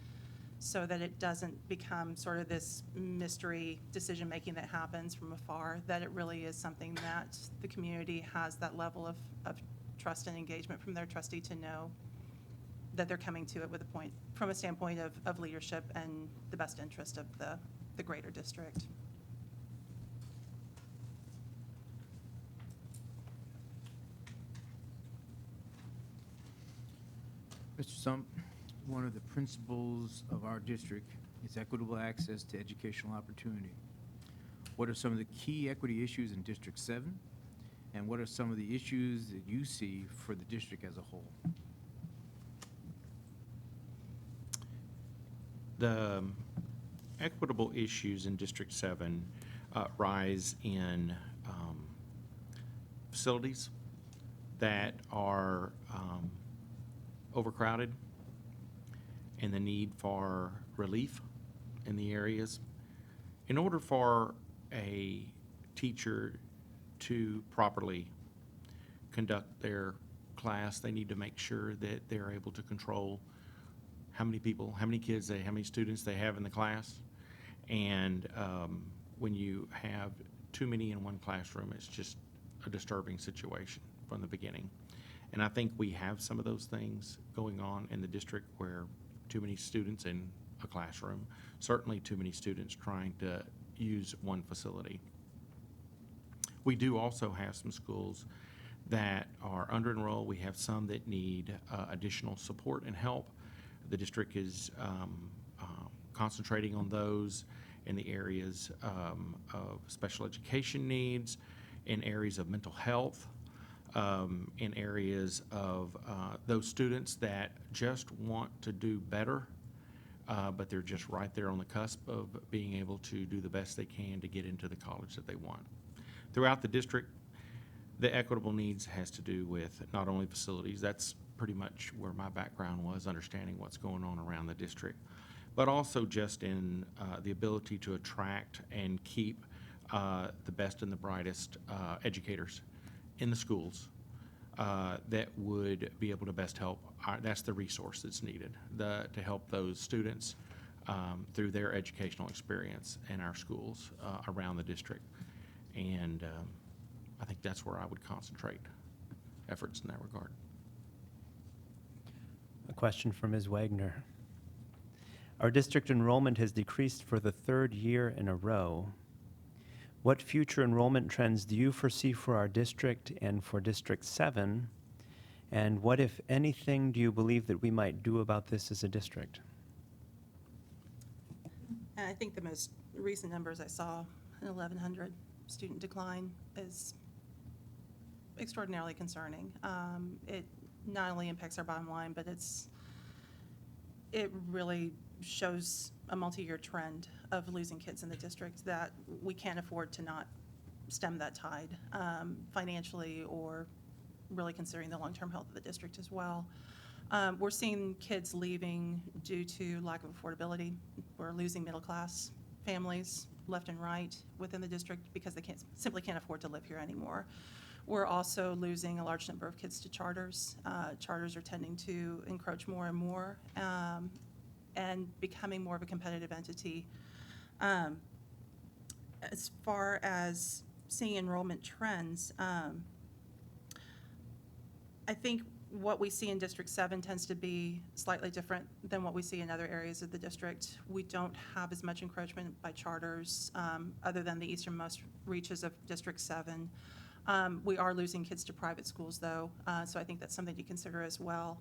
so that it doesn't become sort of this mystery decision-making that happens from afar, that it really is something that the community has that level of trust and engagement from their trustee to know that they're coming to it with a point, from a standpoint of leadership and the best interest of the greater district. Mr. Sump, one of the principles of our district is equitable access to educational opportunity. What are some of the key equity issues in District 7? And what are some of the issues that you see for the district as a whole? The equitable issues in District 7 rise in facilities that are overcrowded, and the need for relief in the areas. In order for a teacher to properly conduct their class, they need to make sure that they're able to control how many people, how many kids, how many students they have in the class. And when you have too many in one classroom, it's just a disturbing situation from the beginning. And I think we have some of those things going on in the district, where too many students in a classroom, certainly too many students trying to use one facility. We do also have some schools that are under-enrolled. We have some that need additional support and help. The district is concentrating on those in the areas of special education needs, in areas of mental health, in areas of those students that just want to do better, but they're just right there on the cusp of being able to do the best they can to get into the college that they want. Throughout the district, the equitable needs has to do with not only facilities, that's pretty much where my background was, understanding what's going on around the district, but also just in the ability to attract and keep the best and the brightest educators in the schools that would be able to best help. That's the resource that's needed to help those students through their educational experience in our schools around the district. And I think that's where I would concentrate efforts in that regard. A question from Ms. Wagner. Our district enrollment has decreased for the third year in a row. What future enrollment trends do you foresee for our district and for District 7? And what, if anything, do you believe that we might do about this as a district? And I think the most recent numbers I saw, an 1,100 student decline, is extraordinarily concerning. It not only impacts our bottom line, but it really shows a multi-year trend of losing kids in the district, that we can't afford to not stem that tide financially, or really considering the long-term health of the district as well. We're seeing kids leaving due to lack of affordability. We're losing middle-class families left and right within the district because they simply can't afford to live here anymore. We're also losing a large number of kids to charters. Charters are tending to encroach more and more and becoming more of a competitive entity. As far as seeing enrollment trends, I think what we see in District 7 tends to be slightly different than what we see in other areas of the district. We don't have as much encroachment by charters other than the easternmost reaches of District 7. We are losing kids to private schools, though, so I think that's something to consider as well.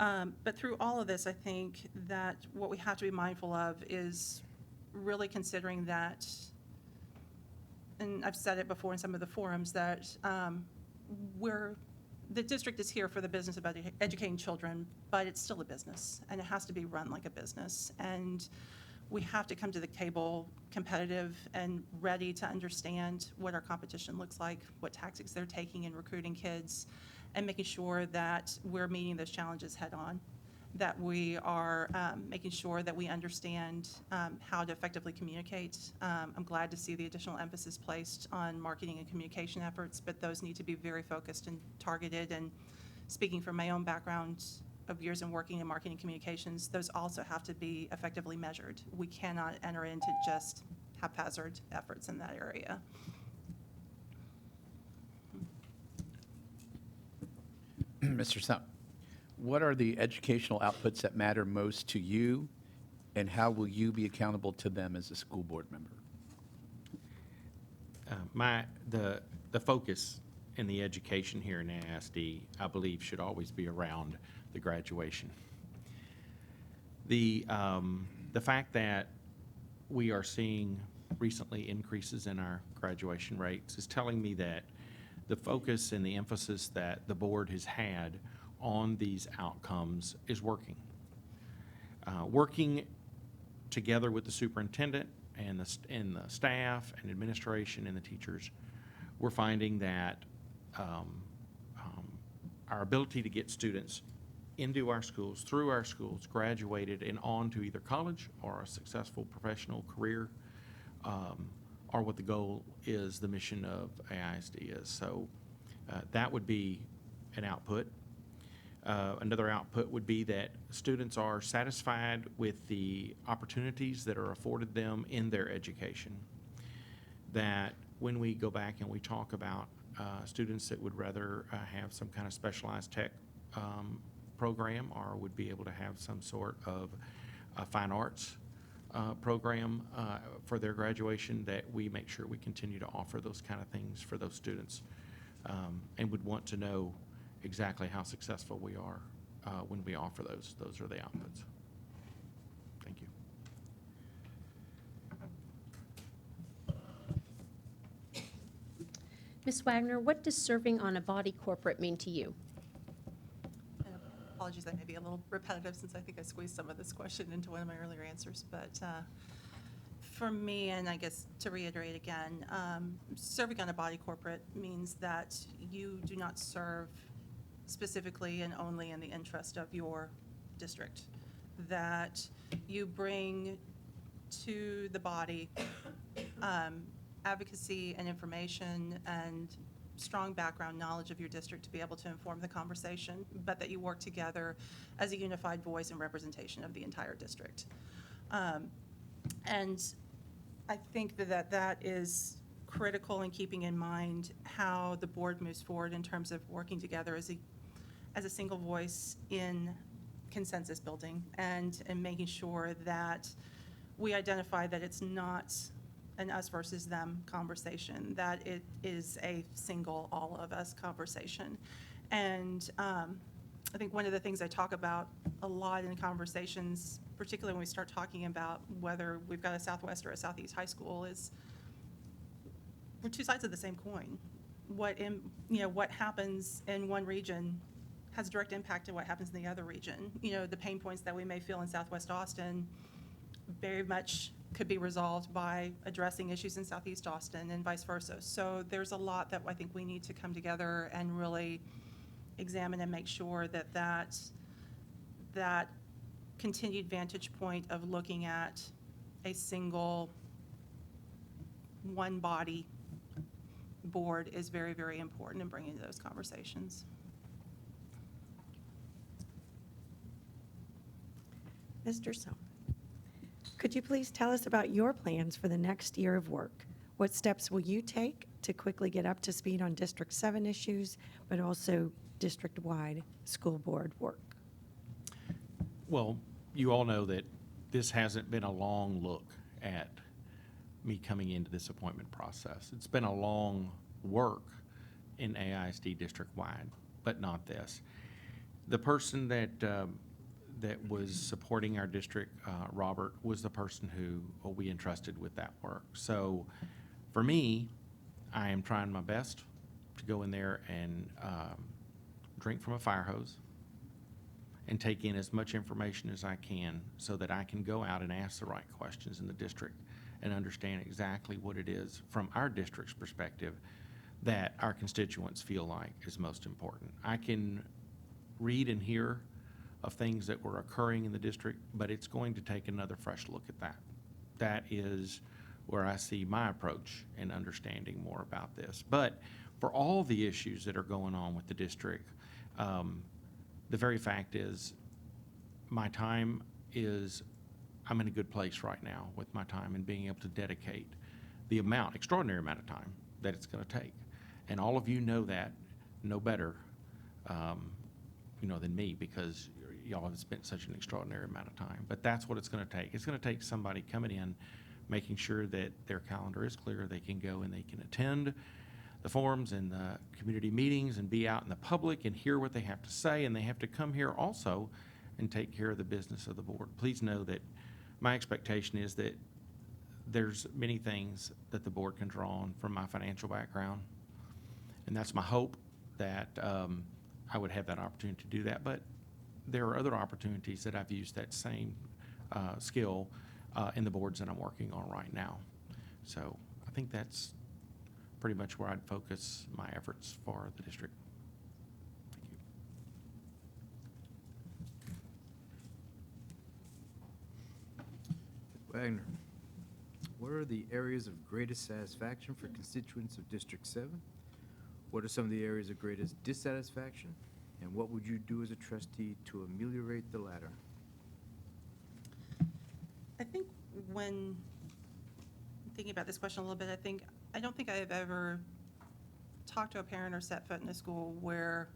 But through all of this, I think that what we have to be mindful of is really considering that, and I've said it before in some of the forums, that the district is here for the business of educating children, but it's still a business, and it has to be run like a business. And we have to come to the table competitive and ready to understand what our competition looks like, what tactics they're taking in recruiting kids, and making sure that we're meeting those challenges head-on, that we are making sure that we understand how to effectively communicate. I'm glad to see the additional emphasis placed on marketing and communication efforts, but those need to be very focused and targeted. And speaking from my own background of years in working in marketing communications, those also have to be effectively measured. We cannot enter into just haphazard efforts in that area. Mr. Sump, what are the educational outputs that matter most to you, and how will you be accountable to them as a school board member? The focus in the education here in AISD, I believe, should always be around the graduation. The fact that we are seeing recently increases in our graduation rates is telling me that the focus and the emphasis that the board has had on these outcomes is working. Working together with the superintendent and the staff and administration and the teachers, we're finding that our ability to get students into our schools, through our schools, graduated and on to either college or a successful professional career, are what the goal is, the mission of AISD is. So that would be an output. Another output would be that students are satisfied with the opportunities that are afforded them in their education. That when we go back and we talk about students that would rather have some kind of specialized tech program, or would be able to have some sort of fine arts program for their graduation, that we make sure we continue to offer those kind of things for those students, and would want to know exactly how successful we are when we offer those. Those are the outputs. Thank you. Ms. Wagner, what does serving on a body corporate mean to you? And apologies, I may be a little repetitive since I think I squeezed some of this question into one of my earlier answers, but for me, and I guess to reiterate again, serving on a body corporate means that you do not serve specifically and only in the interest of your district, that you bring to the body advocacy and information and strong background knowledge of your district to be able to inform the conversation, but that you work together as a unified voice and representation of the entire district. And I think that is critical in keeping in mind how the board moves forward in terms of working together as a single voice in consensus building, and making sure that we identify that it's not an us versus them conversation, that it is a single all of us conversation. And I think one of the things I talk about a lot in conversations, particularly when we start talking about whether we've got a Southwest or a Southeast high school, is we're two sides of the same coin. What happens in one region has direct impact to what happens in the other region. The pain points that we may feel in Southwest Austin very much could be resolved by addressing issues in Southeast Austin and vice versa. So there's a lot that I think we need to come together and really examine and make sure that continued vantage point of looking at a single one body board is very, very important in bringing those conversations. Mr. Sump, could you please tell us about your plans for the next year of work? What steps will you take to quickly get up to speed on District 7 issues, but also district-wide school board work? Well, you all know that this hasn't been a long look at me coming into this appointment process. It's been a long work in AISD district-wide, but not this. The person that was supporting our district, Robert, was the person who we entrusted with that work. So for me, I am trying my best to go in there and drink from a fire hose and take in as much information as I can so that I can go out and ask the right questions in the district and understand exactly what it is from our district's perspective that our constituents feel like is most important. I can read and hear of things that were occurring in the district, but it's going to take another fresh look at that. That is where I see my approach in understanding more about this. But for all the issues that are going on with the district, the very fact is my time is, I'm in a good place right now with my time and being able to dedicate the extraordinary amount of time that it's going to take. And all of you know that, know better, than me, because y'all have spent such an extraordinary amount of time. But that's what it's going to take. It's going to take somebody coming in, making sure that their calendar is clear, they can go and they can attend the forums and the community meetings and be out in the public and hear what they have to say, and they have to come here also and take care of the business of the board. Please know that my expectation is that there's many things that the board can draw on from my financial background, and that's my hope that I would have that opportunity to do that. But there are other opportunities that I've used that same skill in the boards that I'm working on right now. So I think that's pretty much where I'd focus my efforts for the district. Thank you. Wagner, what are the areas of greatest satisfaction for constituents of District 7? What are some of the areas of greatest dissatisfaction? And what would you do as a trustee to ameliorate the latter? I think when thinking about this question a little bit, I don't think I have ever talked to a parent or set foot in a school where,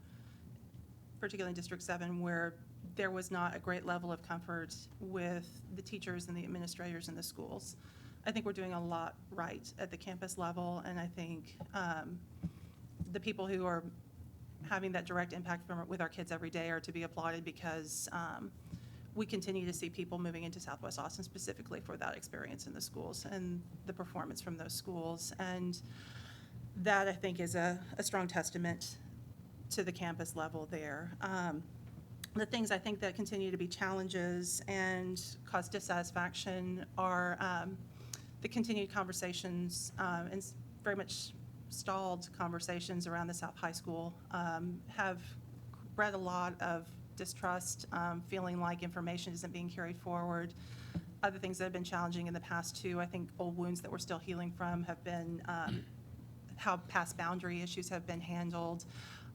particularly in District 7, where there was not a great level of comfort with the teachers and the administrators in the schools. I think we're doing a lot right at the campus level, and I think the people who are having that direct impact with our kids every day are to be applauded, because we continue to see people moving into Southwest Austin specifically for that experience in the schools and the performance from those schools. And that, I think, is a strong testament to the campus level there. The things I think that continue to be challenges and cause dissatisfaction are the continued conversations and very much stalled conversations around the South High School have bred a lot of distrust, feeling like information isn't being carried forward. Other things that have been challenging in the past too, I think old wounds that we're still healing from have been how past boundary issues have been handled,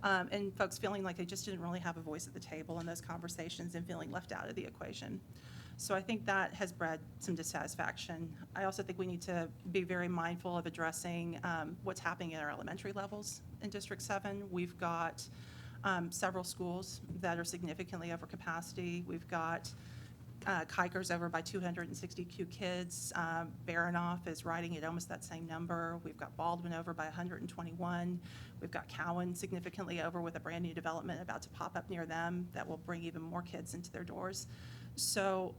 and folks feeling like they just didn't really have a voice at the table in those conversations and feeling left out of the equation. So I think that has bred some dissatisfaction. I also think we need to be very mindful of addressing what's happening at our elementary levels in District 7. We've got several schools that are significantly over capacity. We've got Kikers over by 262 kids. Baranoff is riding at almost that same number. We've got Baldwin over by 121. We've got Cowan significantly over with a brand new development about to pop up near them that will bring even more kids into their doors. So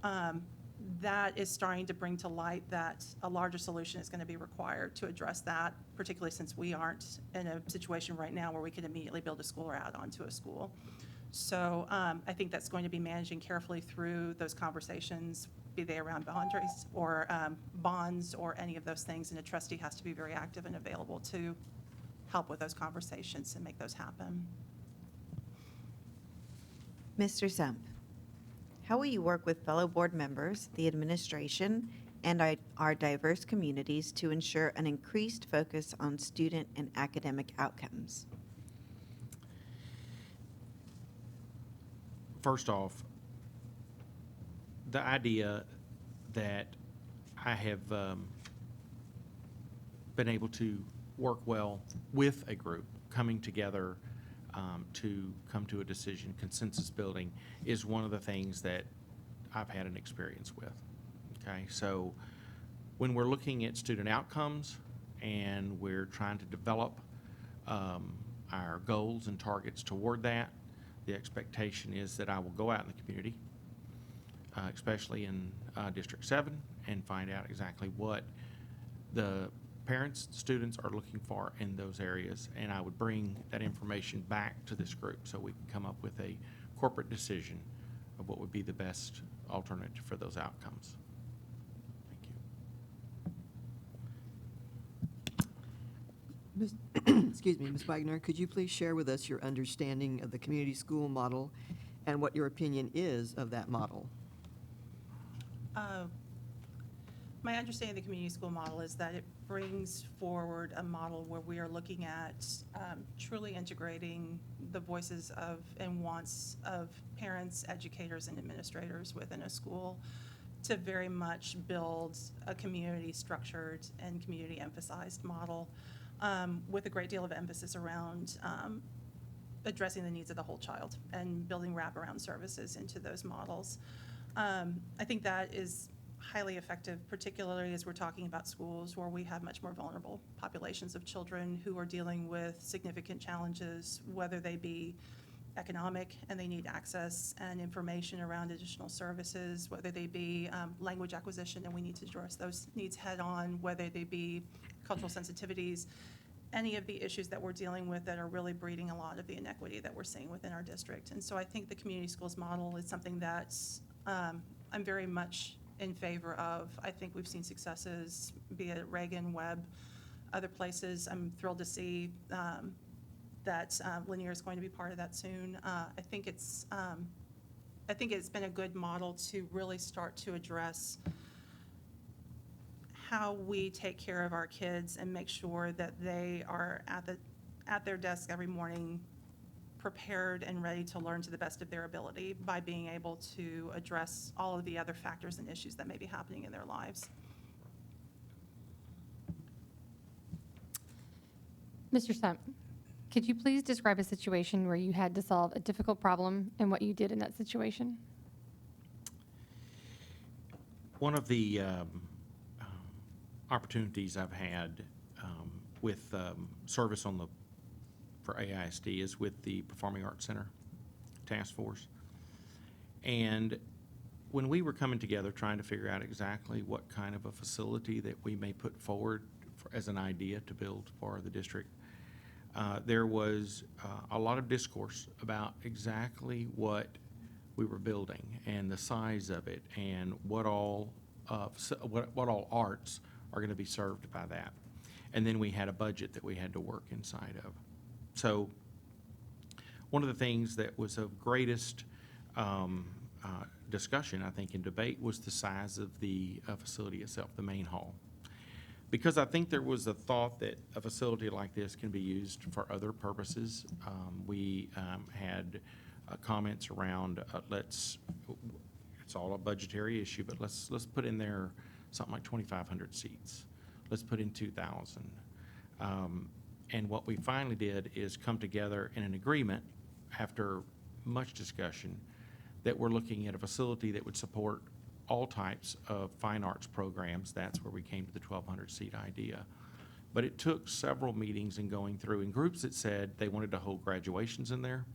that is starting to bring to light that a larger solution is going to be required to address that, particularly since we aren't in a situation right now where we can immediately build a school or add on to a school. So I think that's going to be managing carefully through those conversations, be they around boundaries or bonds or any of those things, and a trustee has to be very active and available to help with those conversations and make those happen. Mr. Sump, how will you work with fellow board members, the administration, and our diverse communities to ensure an increased focus on student and academic outcomes? First off, the idea that I have been able to work well with a group, coming together to come to a decision, consensus building, is one of the things that I've had an experience with. Okay, so when we're looking at student outcomes and we're trying to develop our goals and targets toward that, the expectation is that I will go out in the community, especially in District 7, and find out exactly what the parents, students are looking for in those areas, and I would bring that information back to this group so we can come up with a corporate decision of what would be the best alternative for those outcomes. Thank you. Excuse me, Ms. Wagner, could you please share with us your understanding of the community school model and what your opinion is of that model? My understanding of the community school model is that it brings forward a model where we are looking at truly integrating the voices of and wants of parents, educators, and administrators within a school to very much build a community-structured and community-emphasized model with a great deal of emphasis around addressing the needs of the whole child and building wraparound services into those models. I think that is highly effective, particularly as we're talking about schools where we have much more vulnerable populations of children who are dealing with significant challenges, whether they be economic and they need access and information around additional services, whether they be language acquisition and we need to address those needs head on, whether they be cultural sensitivities, any of the issues that we're dealing with that are really breeding a lot of the inequity that we're seeing within our district. And so I think the community schools model is something that I'm very much in favor of. I think we've seen successes, be it Reagan, Webb, other places. I'm thrilled to see that Lanier is going to be part of that soon. I think it's been a good model to really start to address how we take care of our kids and make sure that they are at their desk every morning prepared and ready to learn to the best of their ability by being able to address all of the other factors and issues that may be happening in their lives. Mr. Stump, could you please describe a situation where you had to solve a difficult problem and what you did in that situation? One of the opportunities I've had with service for AISD is with the Performing Arts Center Task Force. And when we were coming together trying to figure out exactly what kind of a facility that we may put forward as an idea to build for the district, there was a lot of discourse about exactly what we were building and the size of it and what all arts are going to be served by that. And then we had a budget that we had to work inside of. So one of the things that was of greatest discussion, I think, in debate was the size of the facility itself, the main hall. Because I think there was a thought that a facility like this can be used for other purposes. We had comments around it's all a budgetary issue, but let's put in there something like 2,500 seats. Let's put in 2,000. And what we finally did is come together in an agreement after much discussion that we're looking at a facility that would support all types of fine arts programs. That's where we came to the 1,200 seat idea. But it took several meetings and going through, and groups that said they wanted to hold graduations in there.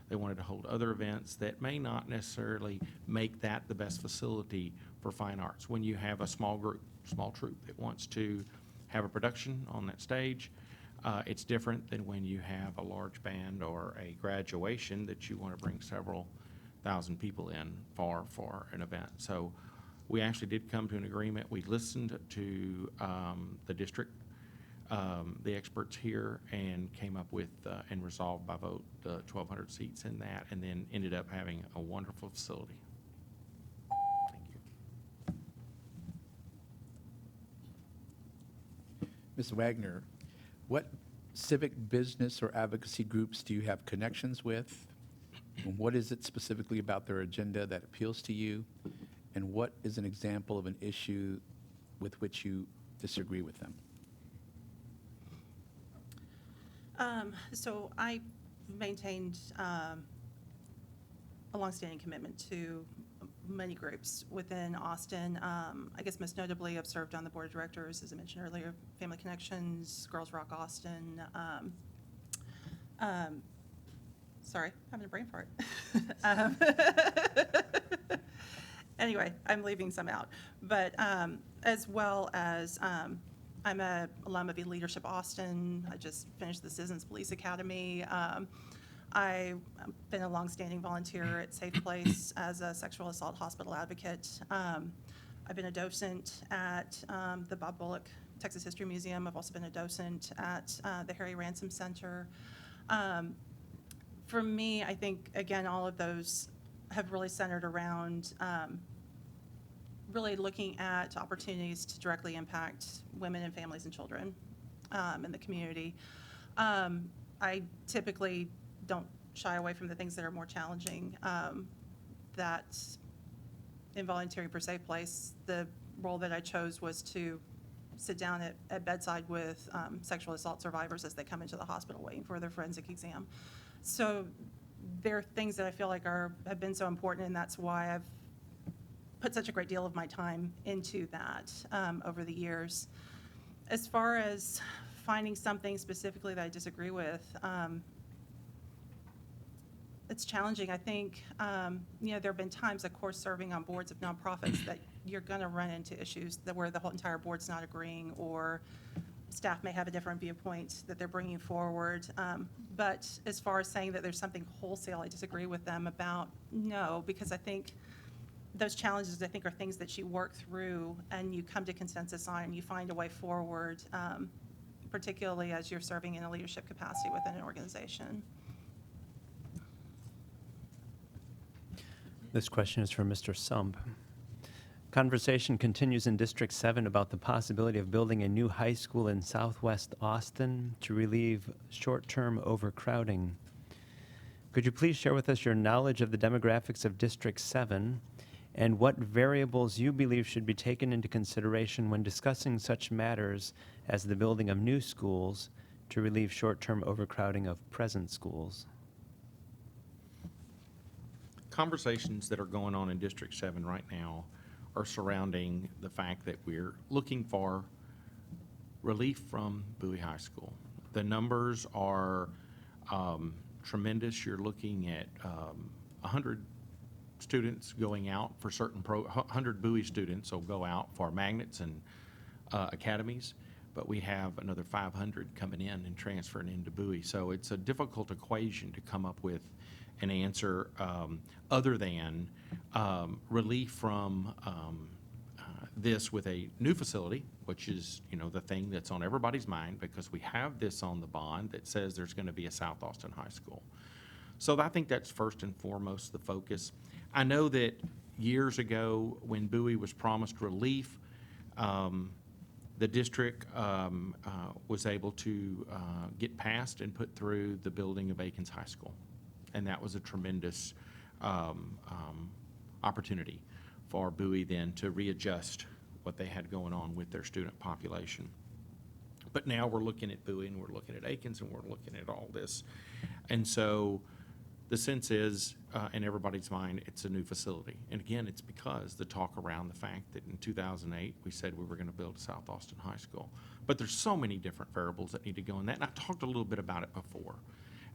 They wanted to hold other events that may not necessarily make that the best facility for fine arts. When you have a small group, small troupe that wants to have a production on that stage, it's different than when you have a large band or a graduation that you want to bring several thousand people in for an event. So we actually did come to an agreement. We listened to the district, the experts here, and came up with and resolved by vote 1,200 seats in that, and then ended up having a wonderful facility. Thank you. Ms. Wagner, what civic, business, or advocacy groups do you have connections with? And what is it specifically about their agenda that appeals to you? And what is an example of an issue with which you disagree with them? So I maintained a longstanding commitment to many groups within Austin. I guess most notably, I've served on the board of directors, as I mentioned earlier, Family Connections, Girls Rock Austin. Sorry, having a brain fart. Um, Anyway, I'm leaving some out. But as well as I'm a alum of Leadership Austin. I just finished the Citizens Police Academy. I've been a longstanding volunteer at Safe Place as a sexual assault hospital advocate. I've been a docent at the Bob Bullock Texas History Museum. I've also been a docent at the Harry Ransom Center. For me, I think, again, all of those have really centered around really looking at opportunities to directly impact women and families and children in the community. I typically don't shy away from the things that are more challenging. That in volunteering for Safe Place, the role that I chose was to sit down at bedside with sexual assault survivors as they come into the hospital waiting for their forensic exam. So there are things that I feel like have been so important, and that's why I've put such a great deal of my time into that over the years. As far as finding something specifically that I disagree with, it's challenging. I think, there have been times, of course, serving on boards of nonprofits that you're going to run into issues where the whole entire board's not agreeing, or staff may have a different viewpoint that they're bringing forward. But as far as saying that there's something wholesale I disagree with them about, no, because I think those challenges, I think, are things that you work through and you come to consensus on, and you find a way forward, particularly as you're serving in a leadership capacity within an organization. This question is from Mr. Sump. Conversation continues in District 7 about the possibility of building a new high school in southwest Austin to relieve short-term overcrowding. Could you please share with us your knowledge of the demographics of District 7 and what variables you believe should be taken into consideration when discussing such matters as the building of new schools to relieve short-term overcrowding of present schools? Conversations that are going on in District 7 right now are surrounding the fact that we're looking for relief from Bowie High School. The numbers are tremendous. You're looking at 100 students going out for 100 Bowie students will go out for magnets and academies, but we have another 500 coming in and transferring into Bowie. So it's a difficult equation to come up with an answer other than relief from this with a new facility, which is, the thing that's on everybody's mind, because we have this on the bond that says there's going to be a South Austin High School. So I think that's first and foremost the focus. I know that years ago, when Bowie was promised relief, the district was able to get passed and put through the building of Aikens High School. And that was a tremendous opportunity for Bowie then to readjust what they had going on with their student population. But now we're looking at Bowie and we're looking at Aikens and we're looking at all this. And so the sense is, in everybody's mind, it's a new facility. And again, it's because the talk around the fact that in 2008, we said we were going to build a South Austin High School. But there's so many different variables that need to go in that. And I talked a little bit about it before.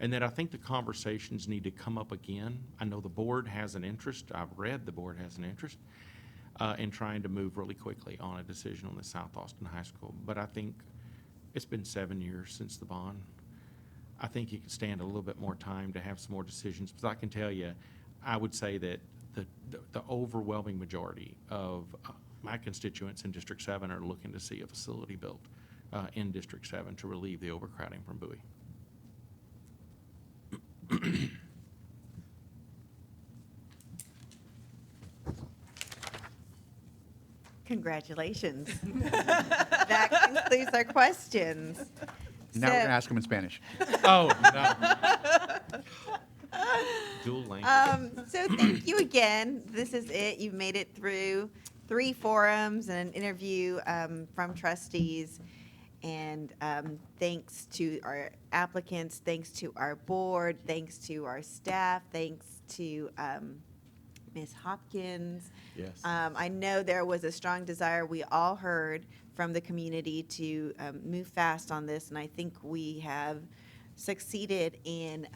And that I think the conversations need to come up again. I know the board has an interest. I've read the board has an interest in trying to move really quickly on a decision on the South Austin High School. But I think it's been 7 years since the bond. I think you can stand a little bit more time to have some more decisions. But I can tell you, I would say that the overwhelming majority of my constituents in District 7 are looking to see a facility built in District 7 to relieve the overcrowding from Bowie. Congratulations. That concludes our questions. Now we're going to ask them in Spanish. Oh, no. Dual language. So thank you again. This is it. You've made it through 3 forums and an interview from trustees. And thanks to our applicants, thanks to our board, thanks to our staff, thanks to Ms. Hopkins. Yes. I know there was a strong desire we all heard from the community to move fast on this, and I think we have succeeded in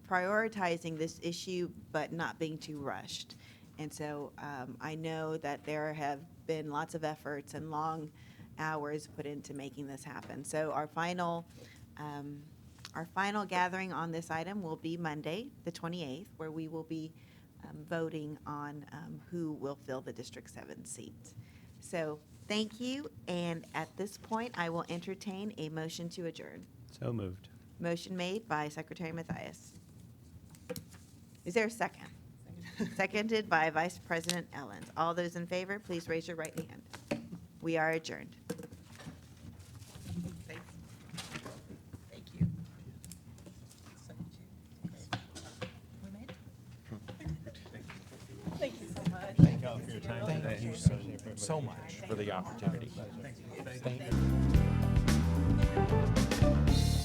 prioritizing this issue, but not being too rushed. And so I know that there have been lots of efforts and long hours put into making this happen. So our final gathering on this item will be Monday, the 28th, where we will be voting on who will fill the District 7 seat. So thank you, and at this point, I will entertain a motion to adjourn. So moved. Motion made by Secretary Matthias. Is there a second? Seconded by Vice President Ellens. All those in favor, please raise your right hand. We are adjourned. Thank you. Thank you so much. Thank you all for your time today. Thank you so much for the opportunity. Thank you.